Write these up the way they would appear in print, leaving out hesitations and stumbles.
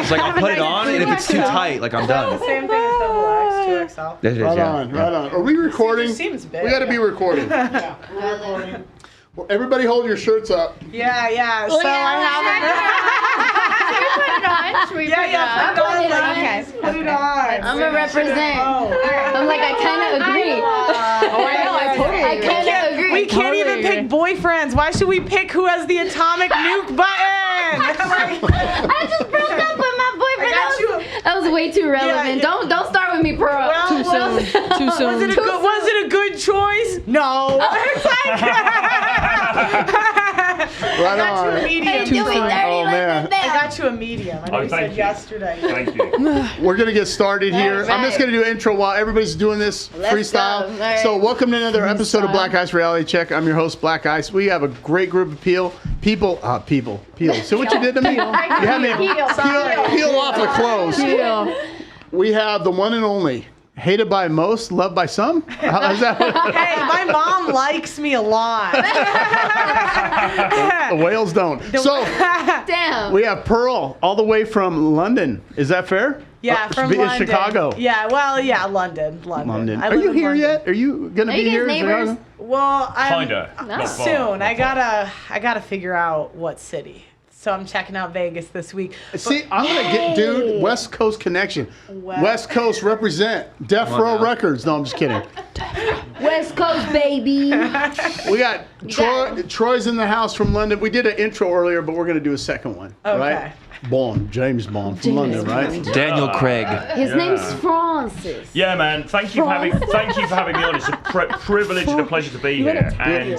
It's like I'll put it on, and if it's too tight, like I'm done. Same thing as double X, 2XL. It is, Right yeah. on, right on. Are we recording? It seems big. We got to be recording. Yeah, we're recording. Well, everybody hold your shirts up. Yeah. So Should we put it on? Put it on. Okay. Put it on. I'm gonna represent. I'm like, I kind of agree. I kind of agree. We can't even pick boyfriends. Why should we pick who has the atomic nuke button? I just broke up with my boyfriend. That was way too relevant. Yeah. Don't start with me, Pearl. Too soon. Was it a good choice? No. Right on. Medium. Oh, man. I got you a medium. I know you said yesterday. Thank you. We're going to get started here. Right. I'm just going to do an intro while everybody's doing this freestyle. Go. Right. So welcome to another episode of Black Ice Reality Check. I'm your host, Black Ice. We have a great group of people. Peel. See what you did to me? You had me peel off the clothes. We have the one and only, hated by most, loved by some. How's that? Hey, my mom likes me a lot. The whales don't. So Damn. we have Pearl all the way from London. Is that fair? Yeah, from It's London. Chicago. Yeah, London. London. I Are live you in here London. yet? Are you gonna be you here? guys in neighbors? Chicago? Well, I'm Kinda. Not far, soon. not I gotta figure out what city. So I'm checking out Vegas this week. See, I'm gonna get, dude, West Coast connection. West Coast represent. Death Row Records. No, I'm just kidding. West Coast, baby. We got got it. Troy's in the house from London. We did an intro earlier, but we're gonna do a second one. Okay. Right? James Bond from London, right? Daniel Craig. His name's Francis. Yeah, man. Thank you for having me on. It's a privilege and a pleasure to be here. And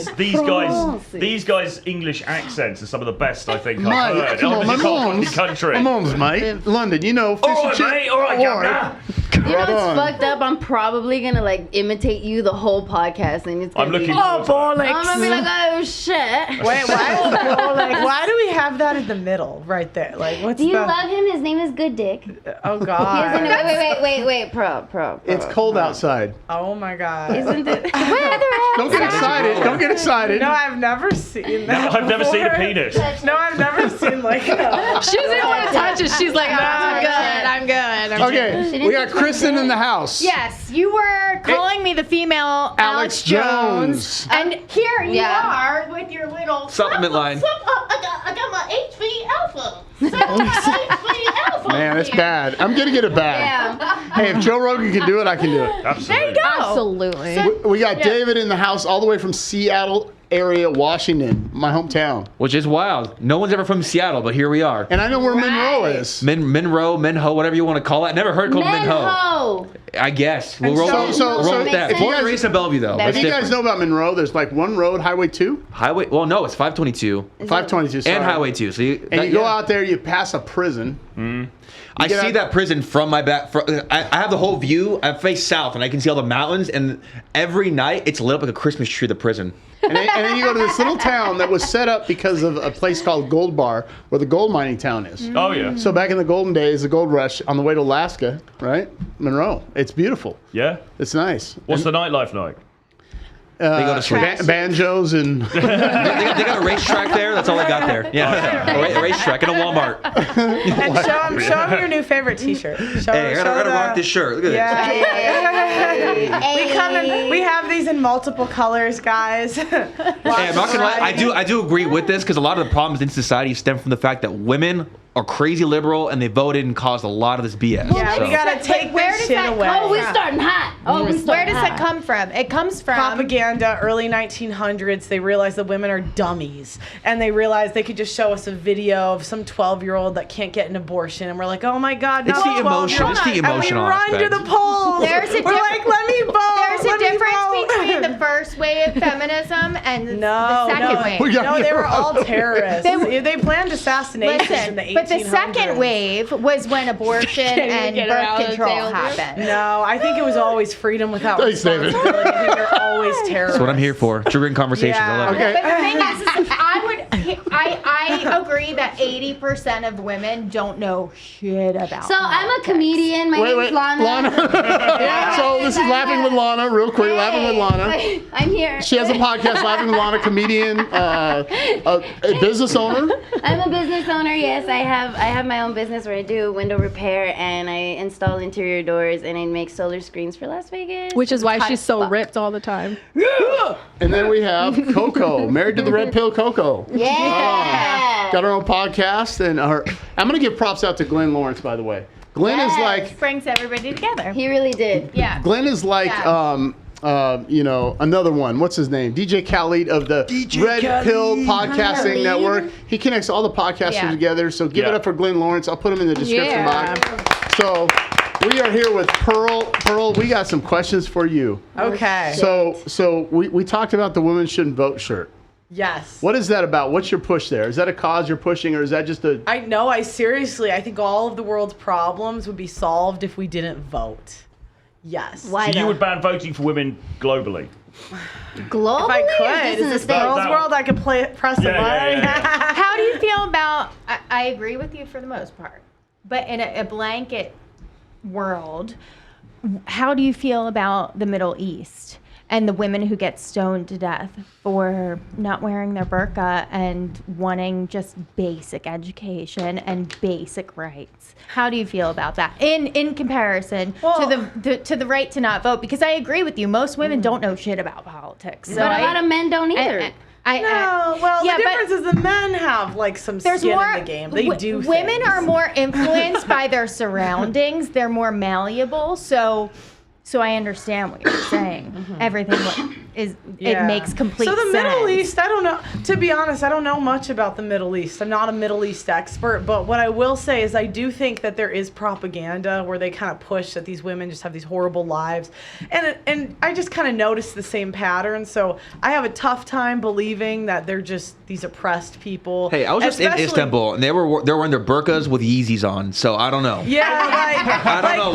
these guys' English accents are some of the best I think I've heard. Come on, my mom's country. My mom's, mate. London, you know. All right, mate. All right, governor. You know Right what's on. fucked up? I'm probably gonna like imitate you the whole podcast, and it's gonna I'm looking be. forward to that. I'm gonna be like, oh shit. Wait, why do we have that in the middle, right there? Like, what's Do you the? love him? His name is Good Dick. Oh He God. doesn't. Wait. Pro. It's cold outside. Oh my God. Isn't it? Don't get excited. Don't get excited. No, I've never seen that. I've never seen a before. penis. No, I've never seen like. She doesn't want to touch it. She's like, I'm good. Okay, we got Kristen in the house. Yes, you were calling me the female Alex Jones. And here you Yeah. are with your little Supplement line. I got my HV Alpha. HV Alpha. Man, it's bad. I'm gonna get it bad. Yeah. Hey, if Joe Rogan can do it, I can do it. Absolutely. There you go. Absolutely. We got David in the house all the way from Seattle area, Washington, my hometown. Which is wild. No one's ever from Seattle, but here we are. And I know where Monroe is. Minho, whatever you want to call it. Never heard it called Minho. Menho. I guess. We'll roll with that. if you Born and guys- raised in Bellevue, though. That's If you guys different. know about Monroe, there's like one road, Highway 2, Highway. Well, no, it's 522 522, sorry. and Highway 2. So you, And you go out there, you pass a prison. I get see out- that prison from my back. I have the whole view. I face south, and I can see all the mountains. And every night, it's lit up like a Christmas tree. The prison. And then you go to this little town that was set up because of a place called Gold Bar, where the gold mining town is. Oh yeah. So back in the golden days, the gold rush on the way to Alaska, right? Monroe. It's beautiful. Yeah. It's nice. What's the nightlife like? They go to sleep. Banjos and they got a racetrack there. That's all they got there. Yeah, a racetrack and a Walmart. And show them your new favorite T-shirt. Hey, I gotta rock this shirt. Look at this. We have these in multiple colors, guys. Hey, I'm not gonna lie. I do agree with this because a lot of the problems in society stem from the fact that women are crazy liberal and they voted and caused a lot of this BS. Yeah, so. we gotta take where this does shit that away. come Oh, we're starting hot. Where does that come from? It comes from Propaganda, early 1900s. They realized that women are dummies, and they realized they could just show us a video of some 12-year-old that can't get an abortion, and we're like, oh my God, It's not the 12 emotion. It's the emotional And we run aspect. to the polls. There's a we're like, let me vote. There's a let me difference vote. between the first wave of feminism and the second wave. No, they were all terrorists. They planned assassinations in the 1800s. But the second wave was when abortion and birth control happened. No, I think it was always freedom without Thanks, David. responsibility. I think they're always terrorists. That's what I'm here for. Triggering conversations. I love it. Okay. But the thing is I would I agree that 80% of women don't know shit about. So I'm a comedian. My name's Lana. So this is Laughing with Lana, real quick. Laughing with Lana. I'm here. She has a podcast, Laughing with Lana, comedian, a business owner. I'm a business owner. Yes, I have my own business where I do window repair and I install interior doors and I make solar screens for Las Vegas. Which is why she's so ripped all the time. And then we have Coco, married to the red pill Coco. Yeah. Got her own podcast, and I'm gonna give props out to Glenn Lawrence, by the way. Glenn is like brings everybody together. He really did. Yeah. Glenn is like another one. What's his name? DJ Khaled of the Red Pill Podcasting Network. He connects all the podcasters together. So give it up for Glenn Lawrence. I'll put him in the description box. So we are here with Pearl. Pearl, we got some questions for you. Okay. So we talked about the women shouldn't vote shirt. Yes. What is that about? What's your push there? Is that a cause you're pushing, or is that just a... I think all of the world's problems would be solved if we didn't vote. Yes. Why So you would ban voting for women globally? Globally? If I could, is this girl's world? I could press a button. How do you feel about? I agree with you for the most part, but in a blanket world, how do you feel about the Middle East and the women who get stoned to death for not wearing their burqa and wanting just basic education and basic rights? How do you feel about that in comparison to the right to not vote? Because I agree with you, most women don't know shit about politics. So But a lot of men don't either. The difference is the men have like some skin in the game. They do. Women things. are more influenced by their surroundings. They're more malleable. So I understand what you're saying. Everything it makes complete sense. So the Middle East, I don't know. To be honest, I don't know much about the Middle East. I'm not a Middle East expert, but what I will say is I do think that there is propaganda where they kind of push that these women just have these horrible lives, and I just kind of noticed the same pattern. So I have a tough time believing that they're just these oppressed people. Hey, I was just in Istanbul, and they were wearing their burqas with Yeezys on. So I don't know. Yeah, I don't know.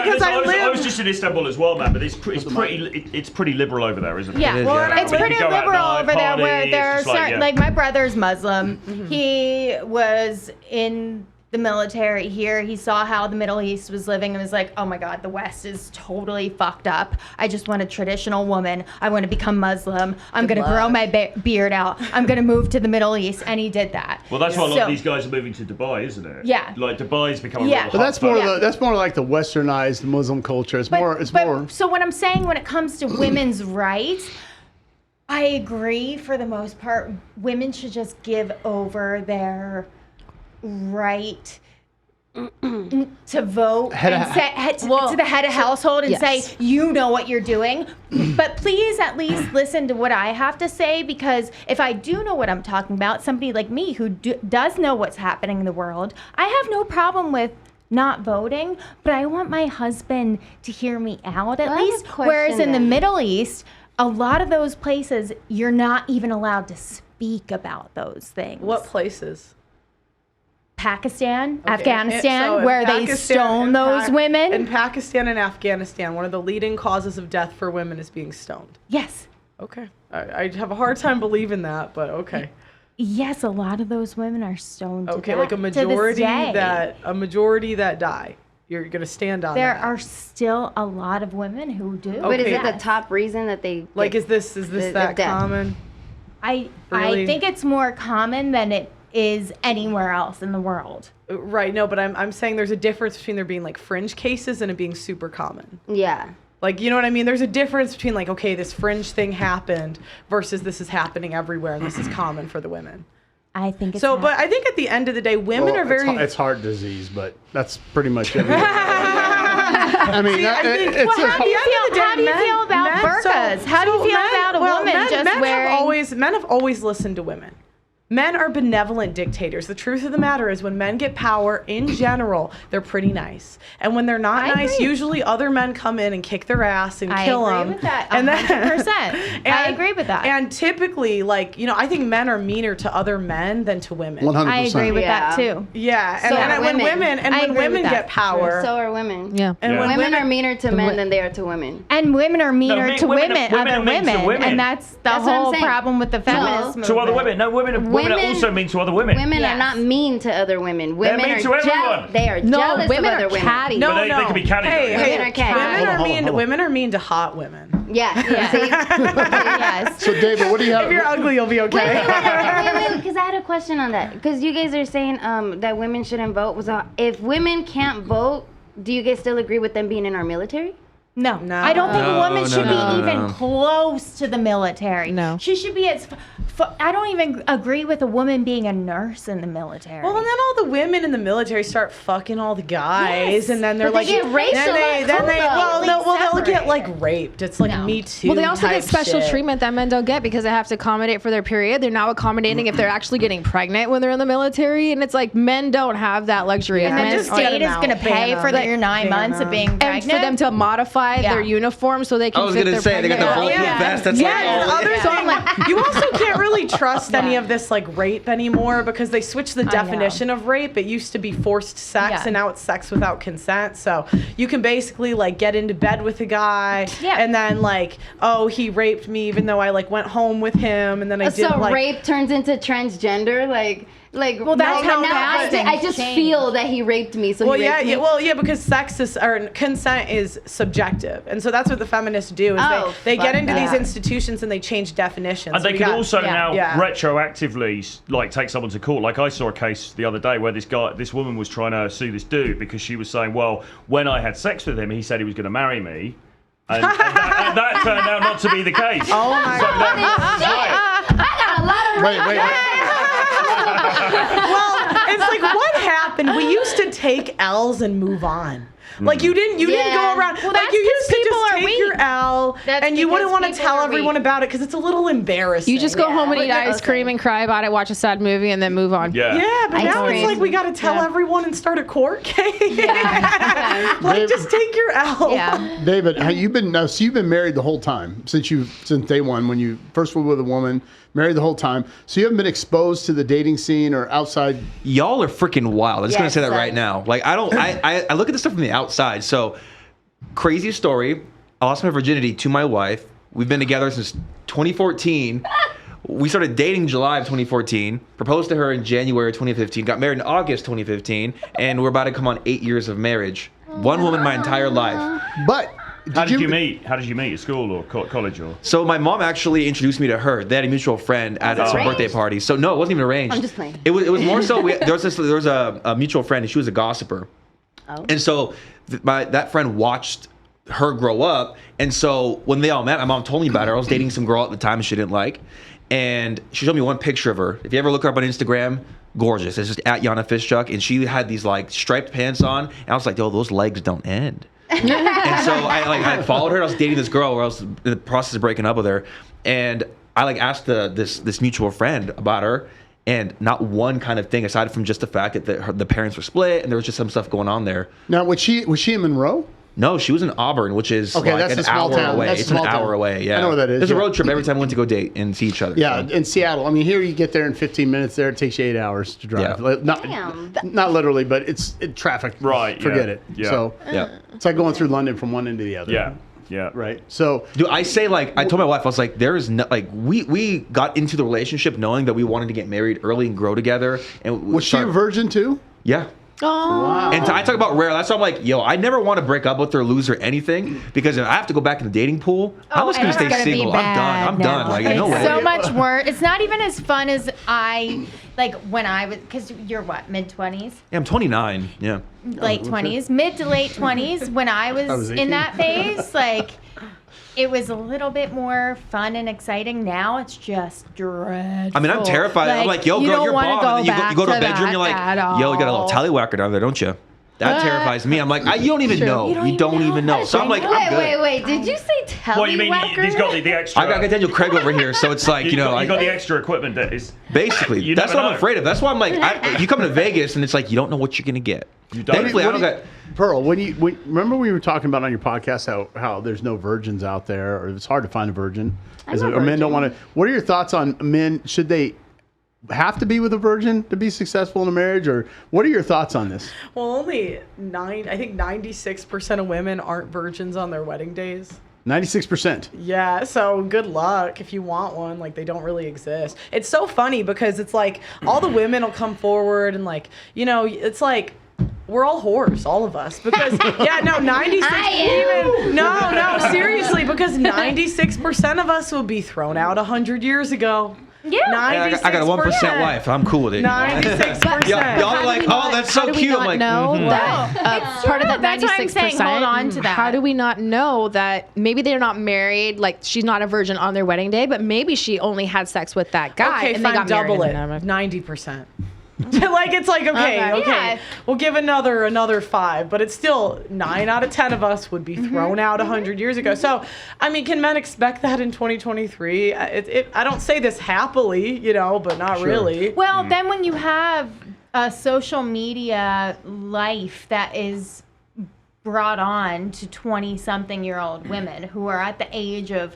Because I was just in Istanbul as well, man. But it's pretty liberal over there, isn't it? Yeah, it's pretty liberal over there. Where there are certain, like my brother's Muslim. He was in the military here. He saw how the Middle East was living and was like, oh my God, the West is totally fucked up. I just want a traditional woman. I want to become Muslim. I'm going to grow my beard out. I'm going to move to the Middle East. And he did that. Well, that's why a lot of these guys are moving to Dubai, isn't it? Yeah. Like Dubai's become a real hub. But that's more like the westernized Muslim culture. It's more. So what I'm saying when it comes to women's rights, I agree for the most part. Women should just give over their right to vote to the head of household and say, you know what you're doing. But please at least listen to what I have to say, because if I do know what I'm talking about, somebody like me who does know what's happening in the world, I have no problem with not voting, but I want my husband to hear me out at least. Whereas in the Middle East, a lot of those places, you're not even allowed to speak about those things. What places? Pakistan, Afghanistan, where they stone those women. In Pakistan and Afghanistan, one of the leading causes of death for women is being stoned. Yes. Okay. I have a hard time believing that, but okay. Yes, a lot of those women are stoned to death. Okay, like a majority that die. You're going to stand on there that. There are still a lot of women who do. But is it the top reason that they like is this that common? I think it's more common than it is anywhere else in the world. Right, no, but I'm saying there's a difference between there being like fringe cases and it being super common. Yeah. Like, you know what I mean? There's a difference between like, okay, this fringe thing happened versus this is happening everywhere and this is common for the women. I think it's so, but I think at the end of the day, women are very... It's heart disease, but that's pretty much everything. I mean, how do you feel about burqas? How do you feel about a woman just wearing... Men have always listened to women. Men are benevolent dictators. The truth of the matter is when men get power, in general, they're pretty nice. And when they're not nice, usually other men come in and kick their ass and kill them. I agree with that, 100%. I agree with that. And typically, like, you know, I think men are meaner to other men than to women. 100%. I agree with that, too. Yeah. So and when women get power... So are women. Yeah. And when women are meaner to men than they are to women. And women are meaner to other women. And that's the whole problem with the feminism movement. To other women. No, women women are also mean to other women. Women are not mean to other women. Women mean are to everyone. They are jealous women of are other women. catty. No, But they can be catty. Hey, Women are catty. Women are Women are mean to hot women. Yeah. Yes. So, David, what do you have? If you're ugly, you'll be okay. Wait, because I had a question on that. Because you guys are saying that women shouldn't vote. So if women can't vote, do you guys still agree with them being in our military? No. No. I don't think a woman No, should no, be no, even no. close to the military. No. She should be as. I don't even agree with a woman being a nurse in the military. Well, and then all the women in the military start fucking all the guys, Yes. and then they're But like, they get raped then a they, lot then too, they, though. well, Like, no, well, they'll get like separate. raped. It's like No. Me Too. Well, they also get type special shit. treatment that men don't get because they have to accommodate for their period. They're now accommodating if they're actually getting pregnant when they're in the military, and it's like men don't have that luxury. Yeah. Of and men then just the get state them is out. going to pay Ban for them. your 9 months of being pregnant. and for them to modify Yeah. their uniform so they can I was fit gonna their say they got the pregnant- bulletproof vest. That's Yeah, like and the all. other So thing, you also can't really trust any of this like rape anymore because they switched the know. definition of rape. It used to be forced sex, Yeah. and now it's sex without consent. So you can basically like get into bed with a guy, Yeah. and then like, oh, he raped me even though I like went home with him, and then I did So like. rape turns into transgender, like. Well, that's how now casting I just changed. feel that he raped me. So Well, he yeah, raped me. because sex is or consent is subjective, and so that's what the feminists do. Is Oh, they get fuck into these that. institutions and they change definitions. And they We can got- also yeah. now Yeah. retroactively like take someone to court. Like I saw a case the other day where this woman was trying to sue this dude because she was saying, well, when I had sex with him, he said he was going to marry me. And that turned out not to be the case. Oh my So God. I got a lot of Wait. Well, it's like what happened? We used to take L's and move on. Like you didn't go Yeah. around. Well, like that's you used 'cause to people just are take weak. your L, That's and you wouldn't because want to people tell are everyone weak. about it because it's a little embarrassing. You just go home and But eat ice cream and cry about it, watch a sad movie, and then move on. Yeah. Yeah, but Ice now cream. it's like we got to tell Yeah. everyone and start a court case. Yeah. Like Dave- just take your L. Yeah. David, you've been married the whole time since day one when you first were with a woman, married the whole time. So you haven't been exposed to the dating scene or outside. Y'all are freaking wild. I'm just gonna Yes, say that son. right now. Like I don't. I look at this stuff from the outside. So crazy story. I lost my virginity to my wife. We've been together since 2014. We started dating July of 2014. Proposed to her in January 2015. Got married in August 2015, and we're about to come on 8 years of marriage. One woman my entire life. But How did you meet? How did you meet? At school or college or? So my mom actually introduced me to her. They had a mutual friend at some arranged? birthday party. So no, it wasn't even arranged. I'm just playing. It was more so there was a mutual friend and she was a gossiper. Oh. And so that friend watched her grow up. And so when they all met, my mom told me about her. I was dating some girl at the time she didn't like. And she showed me one picture of her. If you ever look her up on Instagram, gorgeous. It's just at Yana Fishchuck. And she had these like striped pants on. And I was like, yo, those legs don't end. And so I followed her. I was dating this girl where I was in the process of breaking up with her. And I like asked this mutual friend about her. And not one kind of thing aside from just the fact that the parents were split and there was just some stuff going on there. Now, was she in Monroe? No, she was in Auburn, which is Okay, like that's an a small hour town. away. That's a It's an small hour town. away. Yeah, I know where that is, There's a yeah. road trip every time we went to go date and see each other. Yeah, so. in Seattle. I mean, here you get there in 15 minutes. There it takes you 8 hours to drive. Yeah. Like, Damn. not literally, but it's traffic. Right, Forget yeah, it. yeah. So Yeah. it's like going through London from one end to the other. Yeah. Yeah. Right. So Dude, I say like I told my wife I was like there is no like we got into the relationship knowing that we wanted to get married early and grow together and was she a virgin too? Yeah. Wow. And I talk about rare. That's why I'm like, yo, I never want to break up with her, lose her, anything. Because if I have to go back in the dating pool, I'm just gonna it's stay gonna be single. I'm done. I'm bad done. now. Like, no It's way. so much worse. It's not even as fun as when I was, because you're what, mid-20s? Yeah, I'm 29. Yeah. Late 20s, mid to late 20s. When I was 18. in that phase, it was a little bit more fun and exciting. Now it's just dreadful. I mean, I'm terrified. I'm like, yo, you girl, don't you're wanna bomb. And then back you go to a to bedroom, that you're like, at yo, you got a little all. tallywhacker down there, don't you? That terrifies me. I'm like, you don't even know. You don't even know. So I'm like, I'm good. Wait. Did you say tellywhacker? What you mean? He's got the extra. I got Daniel Craig over here, so it's like, you got I the extra equipment that is. basically, You that's never what I'm know. afraid of. That's why I'm like, you come to Vegas and it's like, you don't know what you're going to get. You don't. Thankfully, I don't got. Pearl, remember we were talking about on your podcast how there's no virgins out there, or it's hard to find a virgin, or men don't want to. What are your thoughts on men? Should they have to be with a virgin to be successful in a marriage, or what are your thoughts on this? Well, only I think 96% of women aren't virgins on their wedding days. 96%. Yeah, so good luck if you want one. Like, they don't really exist. It's so funny because it's like all the women will come forward and like, you know, it's like we're all whores, all of us. Because yeah, no, 96 no, seriously, because 96% of us will be thrown out 100 years ago. Yeah. I got a 1% wife. I'm cool with it. 96%. Y'all are like, oh, that's so cute. I'm like, that part of that That's what I'm 96%. saying. Hold on to that. How do we not know that maybe they're not married? Like, she's not a virgin on their wedding day, but maybe she only had sex with that guy. Okay, and fine, they got double married. it. 90%. Like, it's like, okay, Yeah. we'll give another 5, but it's still 9 out of 10 of us would be thrown out 100 years ago. So, I mean, can men expect that in 2023? I don't say this happily, you know, but not really. Well, then when you have a social media life that is brought on to 20-something-year-old women who are at the age of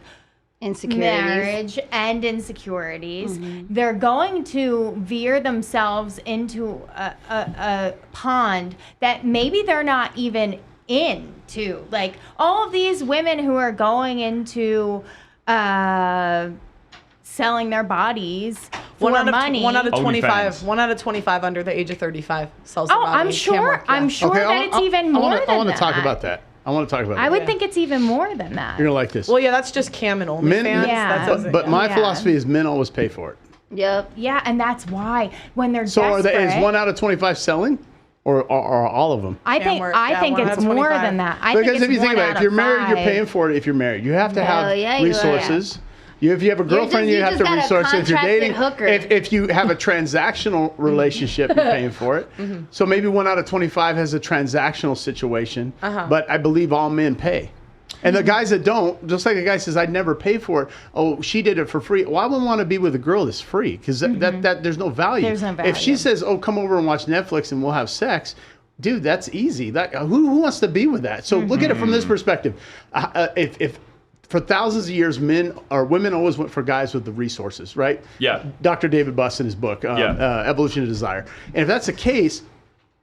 marriage and insecurities, they're going to veer themselves into a pond that maybe they're not even into. Like, all of these women who are going into selling their bodies for money. 1 out of 25. OnlyFans. 1 out of 25 under the age of 35 sells their Oh, body. I'm sure. I'm sure Okay, that it's even more than that. I want to talk about that. I want to talk about that. I would think it's even more than that. You're going to like this. Well, yeah, that's just Cam and OnlyFans. Men- Yeah. But my Yeah. philosophy is men always pay for it. Yep. Yeah, and that's why when they're So desperate. is 1 out of 25 selling? Or all of them? I think we're- I yeah, think 1 out it's of more 25. than that. I Because think if it's you think 1 about it, out if you're of married, you're 5. paying for it if you're married. You have to have yeah, you are. resources. If you have a girlfriend, you you have just to got a resource. If you're contracted dating, hooker. if you have a transactional relationship, you're paying for it. So maybe 1 out of 25 has a transactional situation, but I believe all men pay. And the guys that don't, just like a guy says, I'd never pay for it. Oh, she did it for free. Well, I wouldn't want to be with a girl that's free because that there's no value. There's no If she value. says, oh, come over and watch Netflix and we'll have sex, dude, that's easy. That, who wants to be with that? So look at it from this perspective. If for thousands of years, men or women always went for guys with the resources, right? Yeah. Dr. David Buss in his book, Evolution of Desire. And if that's the case,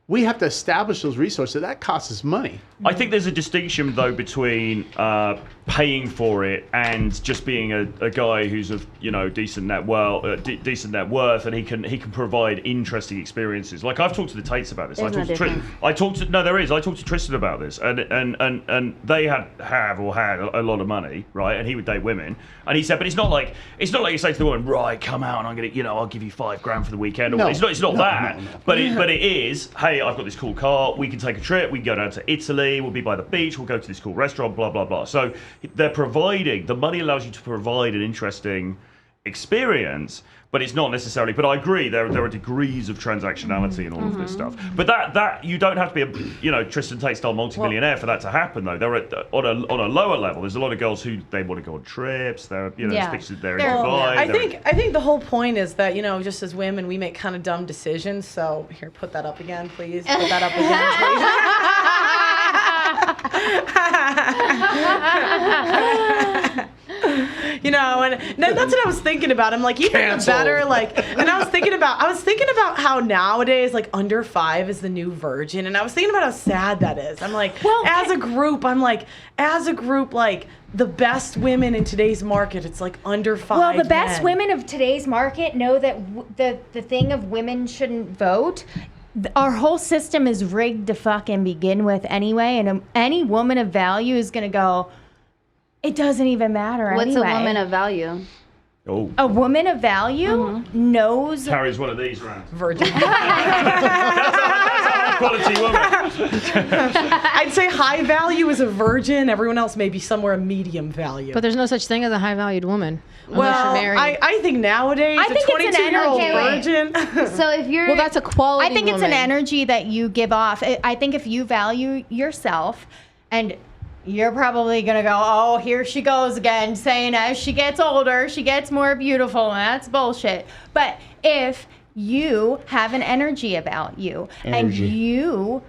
we have to establish those resources. That costs us money. I think there's a distinction though between paying for it and just being a guy who's of decent net worth, and he can provide interesting experiences. Like I've talked to the Tates about this. There's no difference. I talked to Tristan about this, and they had a lot of money, right? And he would date women, and he said, but it's not like you say to the woman, right, come out and I'm gonna I'll give you $5,000 for the weekend. Or No. It's not that. No. But it is, hey, I've got this cool car. We can take a trip. We can go down to Italy. We'll be by the beach. We'll go to this cool restaurant. Blah blah blah. So they're providing. The money allows you to provide an interesting experience, but it's not necessarily. But I agree. There are degrees of transactionality in all of this stuff. But that you don't have to be a Tristan Tate style multimillionaire for that to happen though. They're on a lower level. There's a lot of girls who they want to go on trips. They're they're in Dubai. I think the whole point is that just as women we make kind of dumb decisions. So here, put that up again, please. Put that up again, please. And that's what I was thinking about. I'm like, even better, and I was thinking about how nowadays, like, under 5 is the new virgin, and I was thinking about how sad that is. I'm like, as a group, the best women in today's market, it's like under 5. Well, the best men. women of today's market know that the thing of women shouldn't vote. Our whole system is rigged to fucking begin with anyway, and any woman of value is gonna go, it doesn't even matter What's anyway. a woman of value? Oh, A woman of value knows. carries one of these around. Virgin. That's a high quality woman. I'd say high value is a virgin. Everyone else may be somewhere a medium value. But there's no such thing as a high valued woman. Unless well, you're married. I think nowadays I think a it's an 22-year-old energy. virgin. So if you're Well, that's a quality I think it's woman. an energy that you give off. I think if you value yourself, and you're probably going to go, oh, here she goes again, saying as she gets older, she gets more beautiful. And that's bullshit. But if you have an energy about you and you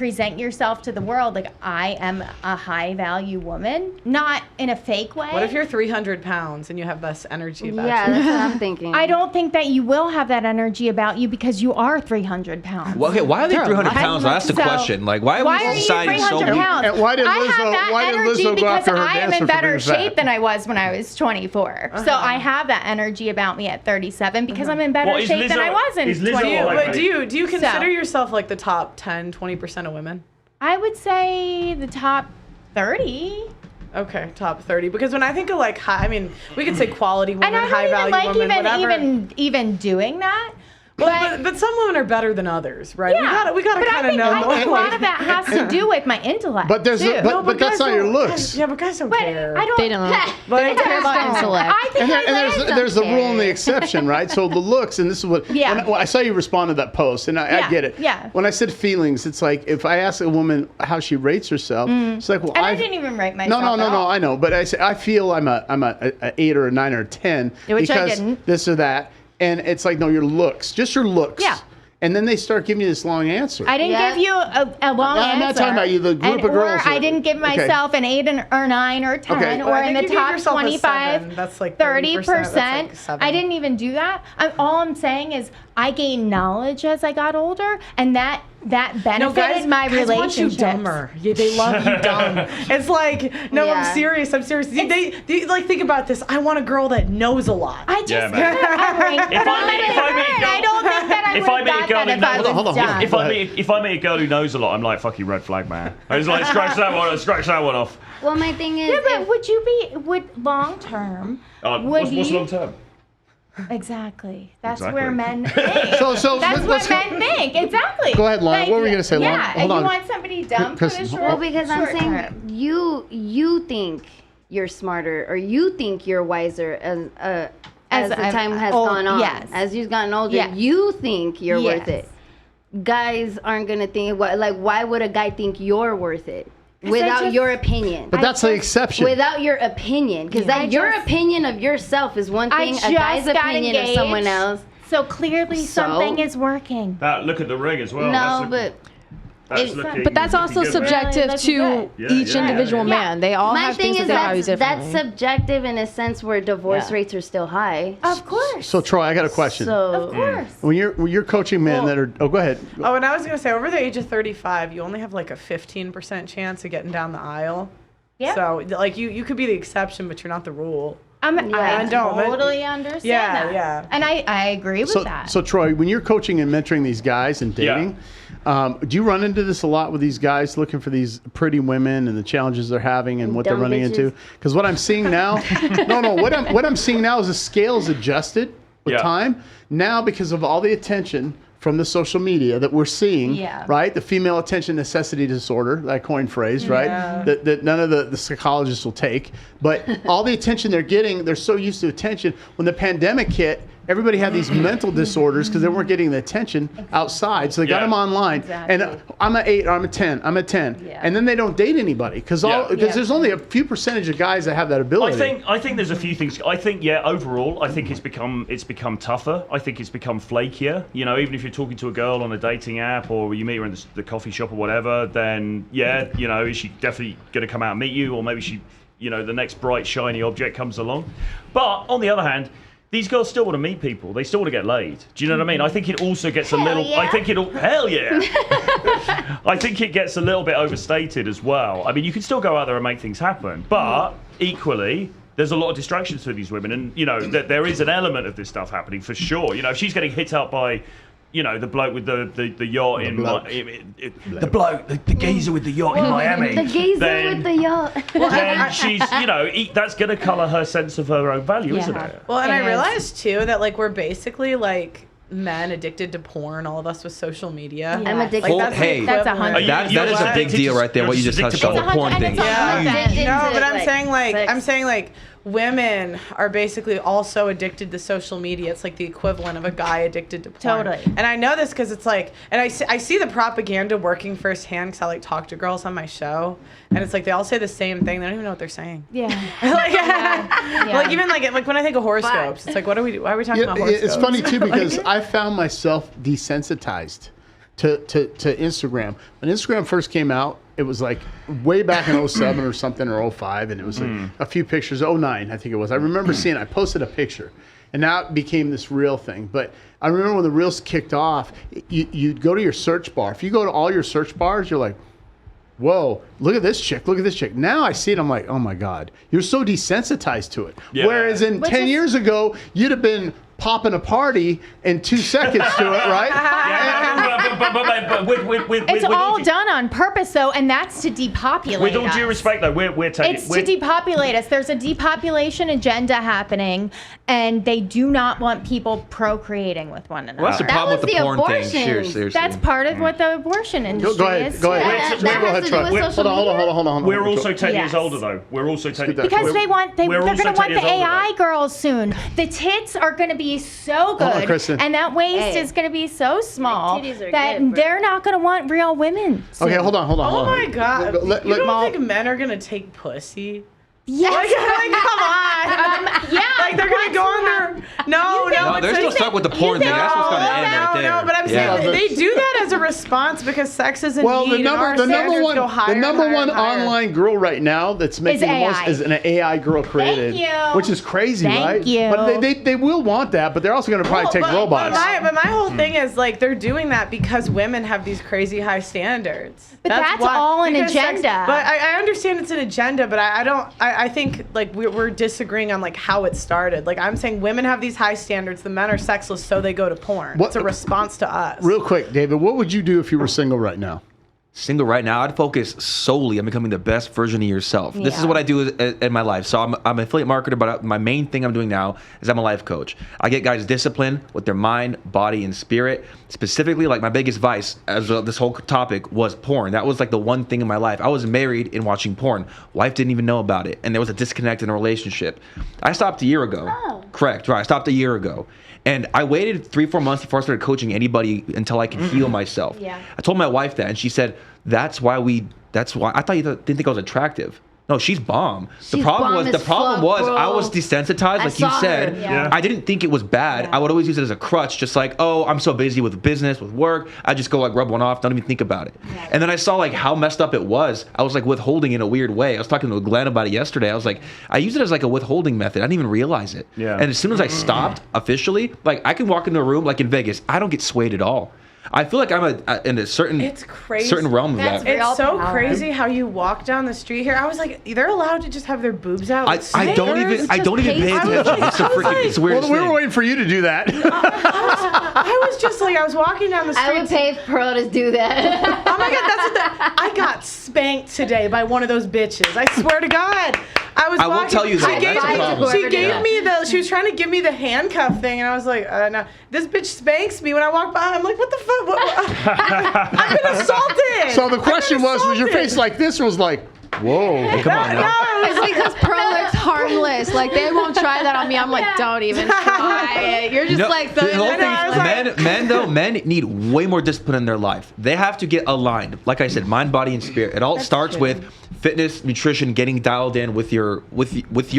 present yourself to the world like I am a high value woman, not in a fake way. What if you're 300 pounds and you have this energy about Yeah, you? that's what I'm thinking. I don't think that you will have that energy about you because you are 300 pounds. Well, okay, why are they They're 300 alive. pounds? That's the So, question. Like, why Why are are we you society so 300 weak? pounds? And why did I have Lizzo- that why did energy Lizzo go because after her I am dancer in for better being fat? shape than I was when I was 24. So I have that energy about me at 37 because I'm in better What, is shape than Lizzo- I was in is Lizzo 24. like- But do you consider So- yourself like the top 10, 20% of women? I would say the top 30. Okay, top 30. Because when I think of like high, I mean, we could say quality women, And I high don't value even like women, whatever. even doing that. But some women are better than others, right? Yeah, We gotta but kind of know. I think a lot of that has to do with my intellect. But there's too. but that's guys not your don't- looks. Yeah, but guys don't But care. I don't. They don't. But They don't care about don't. intellect. I think And there's the rule and the exception, right? So the looks, and this is what Yeah. when I saw you respond to that post, and I Yeah, get it. yeah. When I said feelings, it's like if I ask a woman how she rates herself, it's like, well, And I didn't even rate myself. no, at all. I know, but I say I feel I'm a 8 or a 9 or a 10 Which I because didn't. this or that, and it's like no, your looks, just your looks. Yeah. And then they start giving you this long answer. I didn't Yeah. give you a long answer. I'm not talking about you, the group of girls Or that- I didn't give okay. myself an 8 or 9 or 10 Okay. Well, or I in think the you gave top yourself a 25, 7. That's like 30%. That's like 7. I didn't even do that. All I'm saying is I gained knowledge as I got older, and that benefited my guys want you relationships. dumber. Yeah, they love you dumb. It's like, no, Yeah. I'm serious. They like think about this. I want a girl that knows a lot. I just Yeah, man. If I don't think that I if would I have meet a got girl that who if I knows- was Hold on. dumb. If I meet a girl who knows a lot, I'm like, fucking red flag, man. I was like, scratch that one off. Well, my thing is, Yeah, but if- would long term? What's you- long term? Exactly. That's Exactly. where men think. So That's let's what men think. Exactly. Go ahead, Lana. What were you gonna say, Lana? Yeah, Hold and on. you want somebody dumb for Chris- the short. well, because I'm short saying term. you think you're smarter or you think you're wiser as the I've- time has old- gone on. yes. As you've gotten older, Yes. you think you're worth Yes. it. Guys aren't gonna think why would a guy think you're worth it without just- your opinion? But that's the exception. Without your opinion, because I your just- opinion of yourself is one I thing. A just guy's got opinion of someone engaged. else. So clearly So? something is working. Look at the ring as well. No, but But that's also subjective Really to looking good. each Yeah, individual yeah. man. They all my have thing things is that they value that's differently. subjective in a sense where divorce Yeah. rates are still high. Of course. So Troy, I got a question. So of course. when you're coaching men that are go ahead. Oh, and I was gonna say, over the age of 35, you only have like a 15% chance of getting down the aisle. Yeah. So like you could be the exception, but you're not the rule. I I don't, but- totally understand Yeah, that. yeah. And I agree with that. So Troy, when you're coaching and mentoring these guys and dating, do you run into this a lot with these guys looking for these pretty women and the challenges they're having and what they're Dumb running into? bitches. Because what I'm seeing now, what I'm seeing now is the scales adjusted with Yeah. time. Now because of all the attention from the social media that we're seeing, Yeah. right? The female attention necessity disorder, that coined phrase, Yeah. right? That none of the psychologists will take. But all the attention they're getting, they're so used to attention. When the pandemic hit, everybody had these mental disorders because they weren't getting the attention outside. So they got Yeah. them online. Exactly. And I'm an 8, or I'm a 10, I'm a 10. Yeah. And then they don't date anybody because Yeah. there's only a few percentage of guys that have that ability. I think there's a few things. I think overall, I think it's become tougher. I think it's become flakier. You know, even if you're talking to a girl on a dating app or you meet her in the coffee shop or whatever, then you know, is she definitely going to come out and meet you, or maybe she, you know, the next bright shiny object comes along. But on the other hand, these girls still want to meet people. They still want to get laid. Do you know what I mean? I think it also gets a little. yeah. I think it'll. Hell yeah. I think it gets a little bit overstated as well. I mean, you can still go out there and make things happen, but equally, there's a lot of distractions for these women, and you know that there is an element of this stuff happening for sure. You know, if she's getting hit up by, you know, the bloke with the yacht in bloke. the bloke, the geezer with the yacht in Miami, the geezer then, with the yacht. then she's, you know, that's going to colour her sense of her own value, isn't Yeah. it? Well, and It I is. realized too that like we're basically like men addicted to porn. All of us with social media. Yeah. I'm addicted. Like, Well, that's the hey, That's equivalent. 100. That is a big deal right there. What you just touched on, the porn and thing. it's a Yeah. hundred. No, but I'm Like, saying like sex. women are basically also addicted to social media. It's like the equivalent of a guy addicted to porn. Totally. And I know this because it's like, and I see the propaganda working firsthand because I like talk to girls on my show, and it's like they all say the same thing. They don't even know what they're saying. Yeah. like, Yeah. like even like when I think of horoscopes, it's like what are we? Why are we talking about Yeah, horoscopes? it's funny too because I found myself desensitized to Instagram. When Instagram first came out, it was like way back in 07 or something, or 05, and it was like a few pictures. 09, I think it was. I remember seeing, I posted a picture, and now it became this reel thing. But I remember when the reels kicked off, you'd go to your search bar. If you go to all your search bars, you're like, whoa, look at this chick, look at this chick. Now I see it, I'm like, oh my God. You're so desensitized to it. Yeah. Whereas in 10 years ago, you'd have been popping a party in 2 seconds to it, right? It's all done on purpose, though, and that's to depopulate With all us. due respect, though, we're taking... It's to depopulate us. There's a depopulation agenda happening, and they do not want people procreating with one another. Well, that's the problem with the porn thing. abortion. Seriously. That's part of what the abortion industry is. Go ahead. Yeah, that has to do with social Hold on. We're also 10 years Yes. older, though. We're also 10 years... Because they're going to want the 10 years older, AI though. girls soon. The tits are going to be so good, on, Kristen. and that waist is going to be so small titties are that good, bro. they're not going to want real women. Soon. Okay, hold on. Oh my God! Let- You don't let- think men are gonna take pussy? Yes. Like, come on. Yeah. Like they're gonna go on their no. No, they're still stuck with the porn thing. That's what's gonna end right there. No, but I'm saying they do that as a response because sex is a Well, need. the number one higher. online girl right now that's making the most AI. is an AI girl created, you. which is crazy, Thank right? you. But they will want that, but they're also going to probably take robots. But my whole thing is like they're doing that because women have these crazy high standards. But that's all an because agenda. But I understand it's an agenda, but I think like we're disagreeing on like how it started. Like I'm saying women have these high standards, the men are sexless, so they go to porn. What- It's a response to us. Real quick, David, what would you do if you were single right now? Single right now, I'd focus solely on becoming the best version of yourself. This is Yeah. what I do in my life. So I'm an affiliate marketer, but my main thing I'm doing now is I'm a life coach. I get guys disciplined with their mind, body, and spirit. Specifically, like my biggest vice as this whole topic was porn. That was like the one thing in my life. I was married and watching porn. Wife didn't even know about it, and there was a disconnect in a relationship. I stopped a year ago. Oh. Correct, right? I stopped a year ago. And I waited 3-4 months before I started coaching anybody until I could heal myself. Yeah. I told my wife that, and she said, that's why I thought you didn't think I was attractive. No, she's bomb. The She's problem bomb was as fuck, bro. I was desensitized, like you saw said. her. Yeah. I didn't think it was bad. Yeah. I would always use it as a crutch, just like, oh, I'm so busy with business, with work. I just go like rub one off, don't even think about it. Yeah. And then I saw like how messed up it was. I was like withholding in a weird way. I was talking to Glenn about it yesterday. I was like, I use it as like a withholding method. I didn't even realize it. Yeah. And as soon as I stopped officially, like I can walk into a room like in Vegas, I don't get swayed at all. I feel like I'm in a certain It's crazy. certain realm of That's that. real It's so power. crazy how you walk down the street here. I was like, they're allowed to just have their boobs out. with I don't even stickers? pay I was attention. like- It's a I was freaking like- it's the weirdest Well, we were thing. waiting for you to do that. I was just like, I was walking down the street. I would pay Pearl to do that. Oh my God, I got spanked today by one of those bitches. I swear to God. I was I will walking, tell you she that. gave That's a me, problem. she gave Yeah. me she was trying to give me the handcuff thing, and I was like, no. This bitch spanks me when I walk by. I'm like, what the fuck? I've been assaulted. So the question was your face like this or was like, whoa. Come on now. It's because Pearl looks harmless. Like they won't try that on me. I'm like, don't even try it. You're just No, like the whole thing I was is men need way more discipline in their life. They have to get aligned. Like I said, mind, body, and spirit. It all starts with fitness, nutrition, getting dialed in with your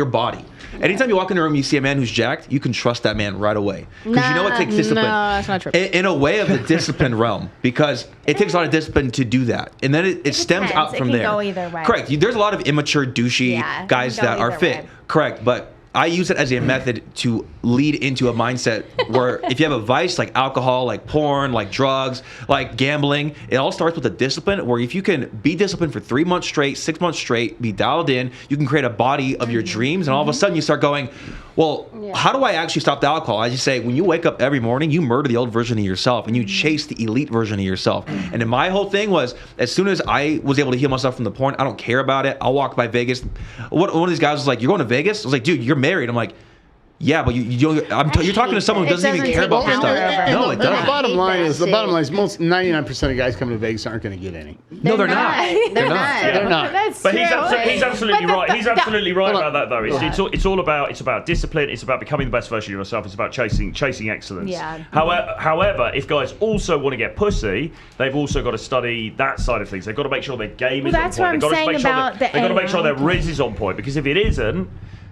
body. Anytime you walk in a room, you see a man who's jacked, you can trust that man right away because you know it takes discipline. No, that's not true. In a way of the discipline realm, because it takes a lot of discipline to do that, and then it stems depends. out It from can there. go either way. Correct. There's a lot of immature, douchey Yeah, it guys can go that are either fit. way. Correct, but I use it as a method to lead into a mindset where if you have a vice like alcohol, like porn, like drugs, like gambling, it all starts with a discipline where if you can be disciplined for 3 months straight, 6 months straight, be dialed in, you can create a body of your dreams. And all of a sudden you start going, well, how do I actually stop the alcohol? I just say, when you wake up every morning, you murder the old version of yourself and you chase the elite version of yourself. And then my whole thing was, as soon as I was able to heal myself from the porn, I don't care about it. I'll walk by Vegas. One of these guys was like, you're going to Vegas? I was like, dude, you're married. I'm like, yeah, but you're talking to someone who doesn't even care about this stuff. No, it The doesn't. bottom line is shit. most 99% of guys coming to Vegas aren't going to get any. No, they're not. They're not. They're not. That's But true. he's absolutely But right. He's absolutely right Hold on. about that, though. It's all about discipline. It's about becoming the best version of yourself. It's about chasing excellence. Yeah. However, if guys also want to get pussy, they've also got to study that side of things. They've got to make sure their game is Well, that's on point. what I'm saying about the They've got to make sure AI. their riz is on point, because if it isn't,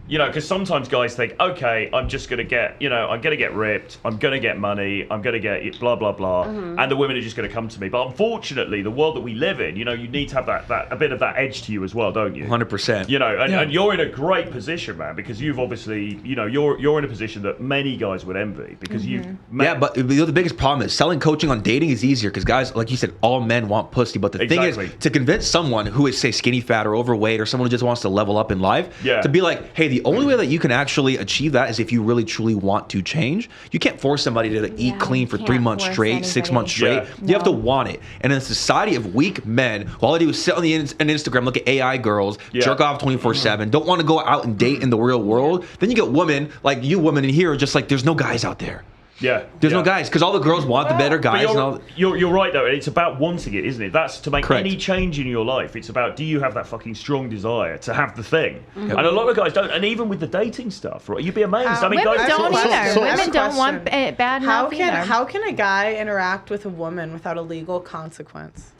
You know, because sometimes guys think, okay, I'm just going to get, I'm going to get ripped, I'm going to get money, I'm going to get blah, blah, blah, and the women are just going to come to me. But unfortunately, the world that we live in, you need to have that a bit of that edge to you as well, don't you? 100%. And you're in a great position, man, because you've obviously, you're in a position that many guys would envy because you've met. Yeah, but the biggest problem is selling coaching on dating is easier because guys, like you said, all men want pussy. But the thing is, to convince someone who is, say, skinny fat or overweight or someone who just wants to level up in life, to be like, hey, the only way that you can actually achieve that is if you really truly want to change. You can't force somebody to eat clean for 3 months straight, 6 months straight. You have to want it. And in a society of weak men, all I do is sit on an Instagram, look at AI girls, jerk off 24/7, don't want to go out and date in the real world. Then you get women like you women in here are just like, there's no guys out there. There's no guys because all the girls want the better guys. You're right though. It's about wanting it, isn't it? That's to make any change in your life. It's about, do you have that fucking strong desire to have the thing? And a lot of guys don't. And even with the dating stuff, right? You'd be amazed. I mean, women guys don't either. Women don't want question. bad health either. How can a guy interact with a woman without a legal consequence?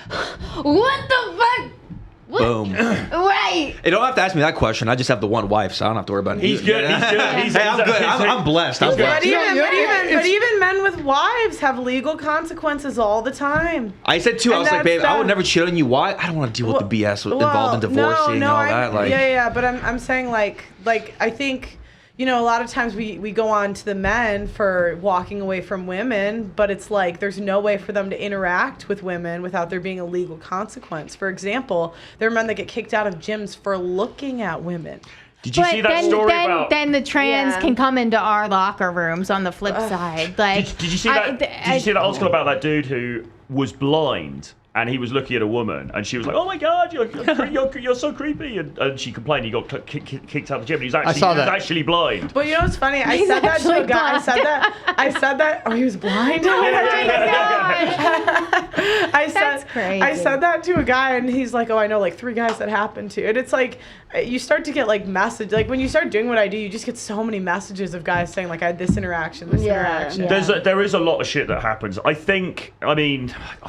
What the fuck? Boom. Right. You don't have to ask me that question. I just have the one wife, so I don't have to worry about it. He's good. He's good. Hey, I'm good. I'm blessed. I'm blessed. But even men with wives have legal consequences all the time. I said too. I was like, babe, I would never cheat on you. Why? I don't want to deal with the BS involved in divorcing and all that. Like, yeah. But I'm saying like I think. A lot of times we go on to the men for walking away from women, but it's like there's no way for them to interact with women without there being a legal consequence. For example, there are men that get kicked out of gyms for looking at women. Did you see that story about? Then the trans can come into our locker rooms on the flip side. Like, did you see that? Did you see that article about that dude who was blind? And he was looking at a woman, and she was like, "Oh my God, you're so creepy!" And she complained he got kicked out of the gym. And he was actually blind. But you know what's funny? I said that to a guy. I said that. Oh, he was blind. That's crazy. I said that to a guy, and he's like, "Oh, I know like 3 guys that happened to." And it's like you start to get like like when you start doing what I do, you just get so many messages of guys saying like, "I had this interaction, this interaction." There is a lot of shit that happens. I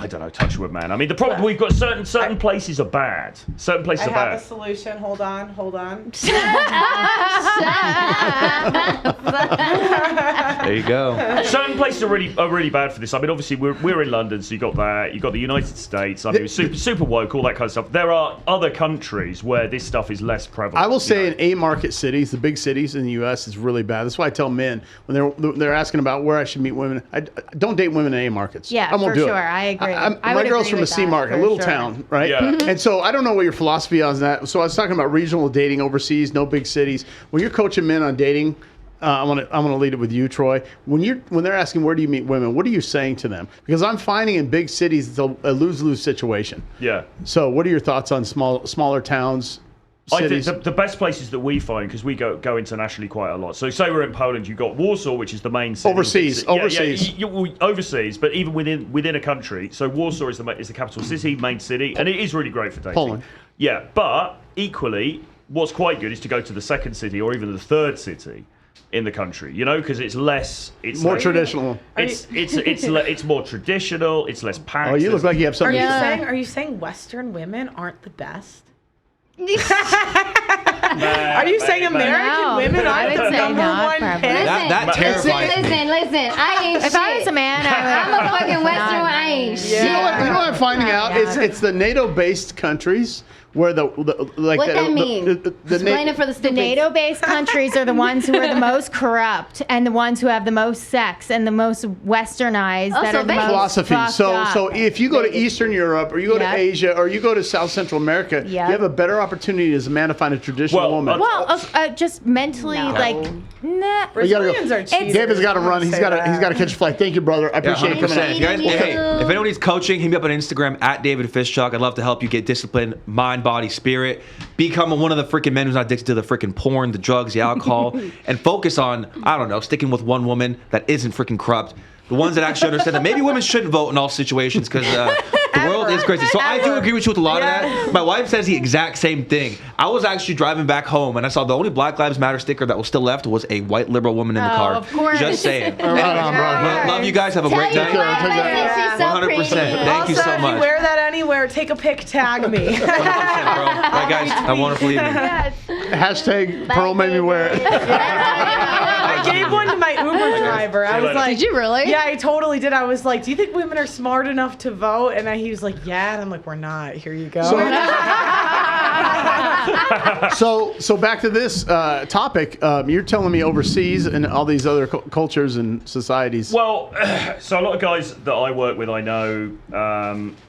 don't know, touch wood, man. I mean, the problem we've got certain places are bad. Certain places are bad. I have a solution. Hold on. There you go. Certain places are really bad for this. I mean, obviously we're in London, so you got that. You got the United States. I mean, super woke, all that kind of stuff. There are other countries where this stuff is less prevalent. I will say in A-market cities, the big cities in the U.S. is really bad. That's why I tell men when they're asking about where I should meet women, I don't date women in A-markets. Yeah, I won't for do sure. it. I agree. My girl's from a C-market, a little town, right? Yeah. And so I don't know what your philosophy is on that. So I was talking about regional dating overseas, no big cities. When you're coaching men on dating, I'm gonna lead it with you, Troy. When they're asking where do you meet women, what are you saying to them? Because I'm finding in big cities it's a lose-lose situation. Yeah. So what are your thoughts on smaller towns? Cities? I think the best places that we find, because we go internationally quite a lot. So say we're in Poland, you've got Warsaw, which is the main city. Overseas. Overseas, but even within a country. So Warsaw is the capital city, main city, and it is really great for dating. Poland. Yeah, but equally, what's quite good is to go to the second city or even the third city in the country, because it's less. It's more traditional. It's more traditional. It's less packed. Oh, you look like you have something. Are you saying Western women aren't the best? Are you saying American women aren't the number one pick? That terrifies me. Listen. I ain't If I was a man, I'm a fucking Western one. I ain't shit. You know what I'm finding out? It's the NATO-based countries where what that mean? Explain it for the The NATO-based countries are the ones who are the most corrupt and the ones who have the most sex and the most westernized. That are the most philosophy. So up. if you go to Eastern Europe or you go to Yep. Asia or you go to South Central America, Yep. you have a better opportunity as a man to find a traditional woman. Well, just mentally, nah. Brazilians are cheaters. David's got to run. He's got to catch a flight. Thank you, brother. I appreciate you coming on. If anyone needs coaching, hit me up on Instagram at David Fishchuck. I'd love to help you get disciplined, mind, body, spirit. Become one of the freaking men who's not addicted to the freaking porn, the drugs, the alcohol, and focus on, I don't know, sticking with one woman that isn't freaking corrupt. The ones that actually understand that maybe women shouldn't vote in all situations because the world is crazy. So I do agree with you with a lot of that. My wife says the exact same thing. I was actually driving back home and I saw the only Black Lives Matter sticker that was still left was a white liberal woman in the car. Of course. Just saying. Right on, bro. Love you guys. Have a great night. 100%. Thank you so If much. you wear that anywhere, take a pic, tag me. 100%, bro. Bye, guys. Have a wonderful evening. Yes. Hashtag Pearl made me wear it. I gave one to my Uber driver. I was like, Did you really? Yeah, I totally did. I was like, do you think women are smart enough to vote? And he was like, yeah. And I'm like, we're not. Here you go. So back to this topic. You're telling me overseas and all these other cultures and societies. Well, so a lot of guys that I work with, I know,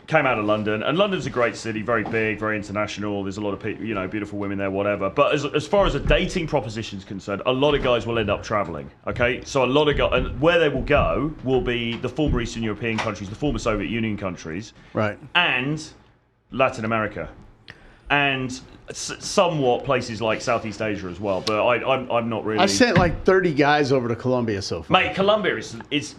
came out of London, and London's a great city, very big, very international. There's a lot of people, beautiful women there, whatever. But as far as a dating proposition is concerned, a lot of guys will end up traveling. Okay, so a lot of guys, and where they will go will be the former Eastern European countries, the former Soviet Union countries, right, and Latin America, and somewhat places like Southeast Asia as well. But I'm not really. I've sent like 30 guys over to Colombia so far. Mate, Colombia is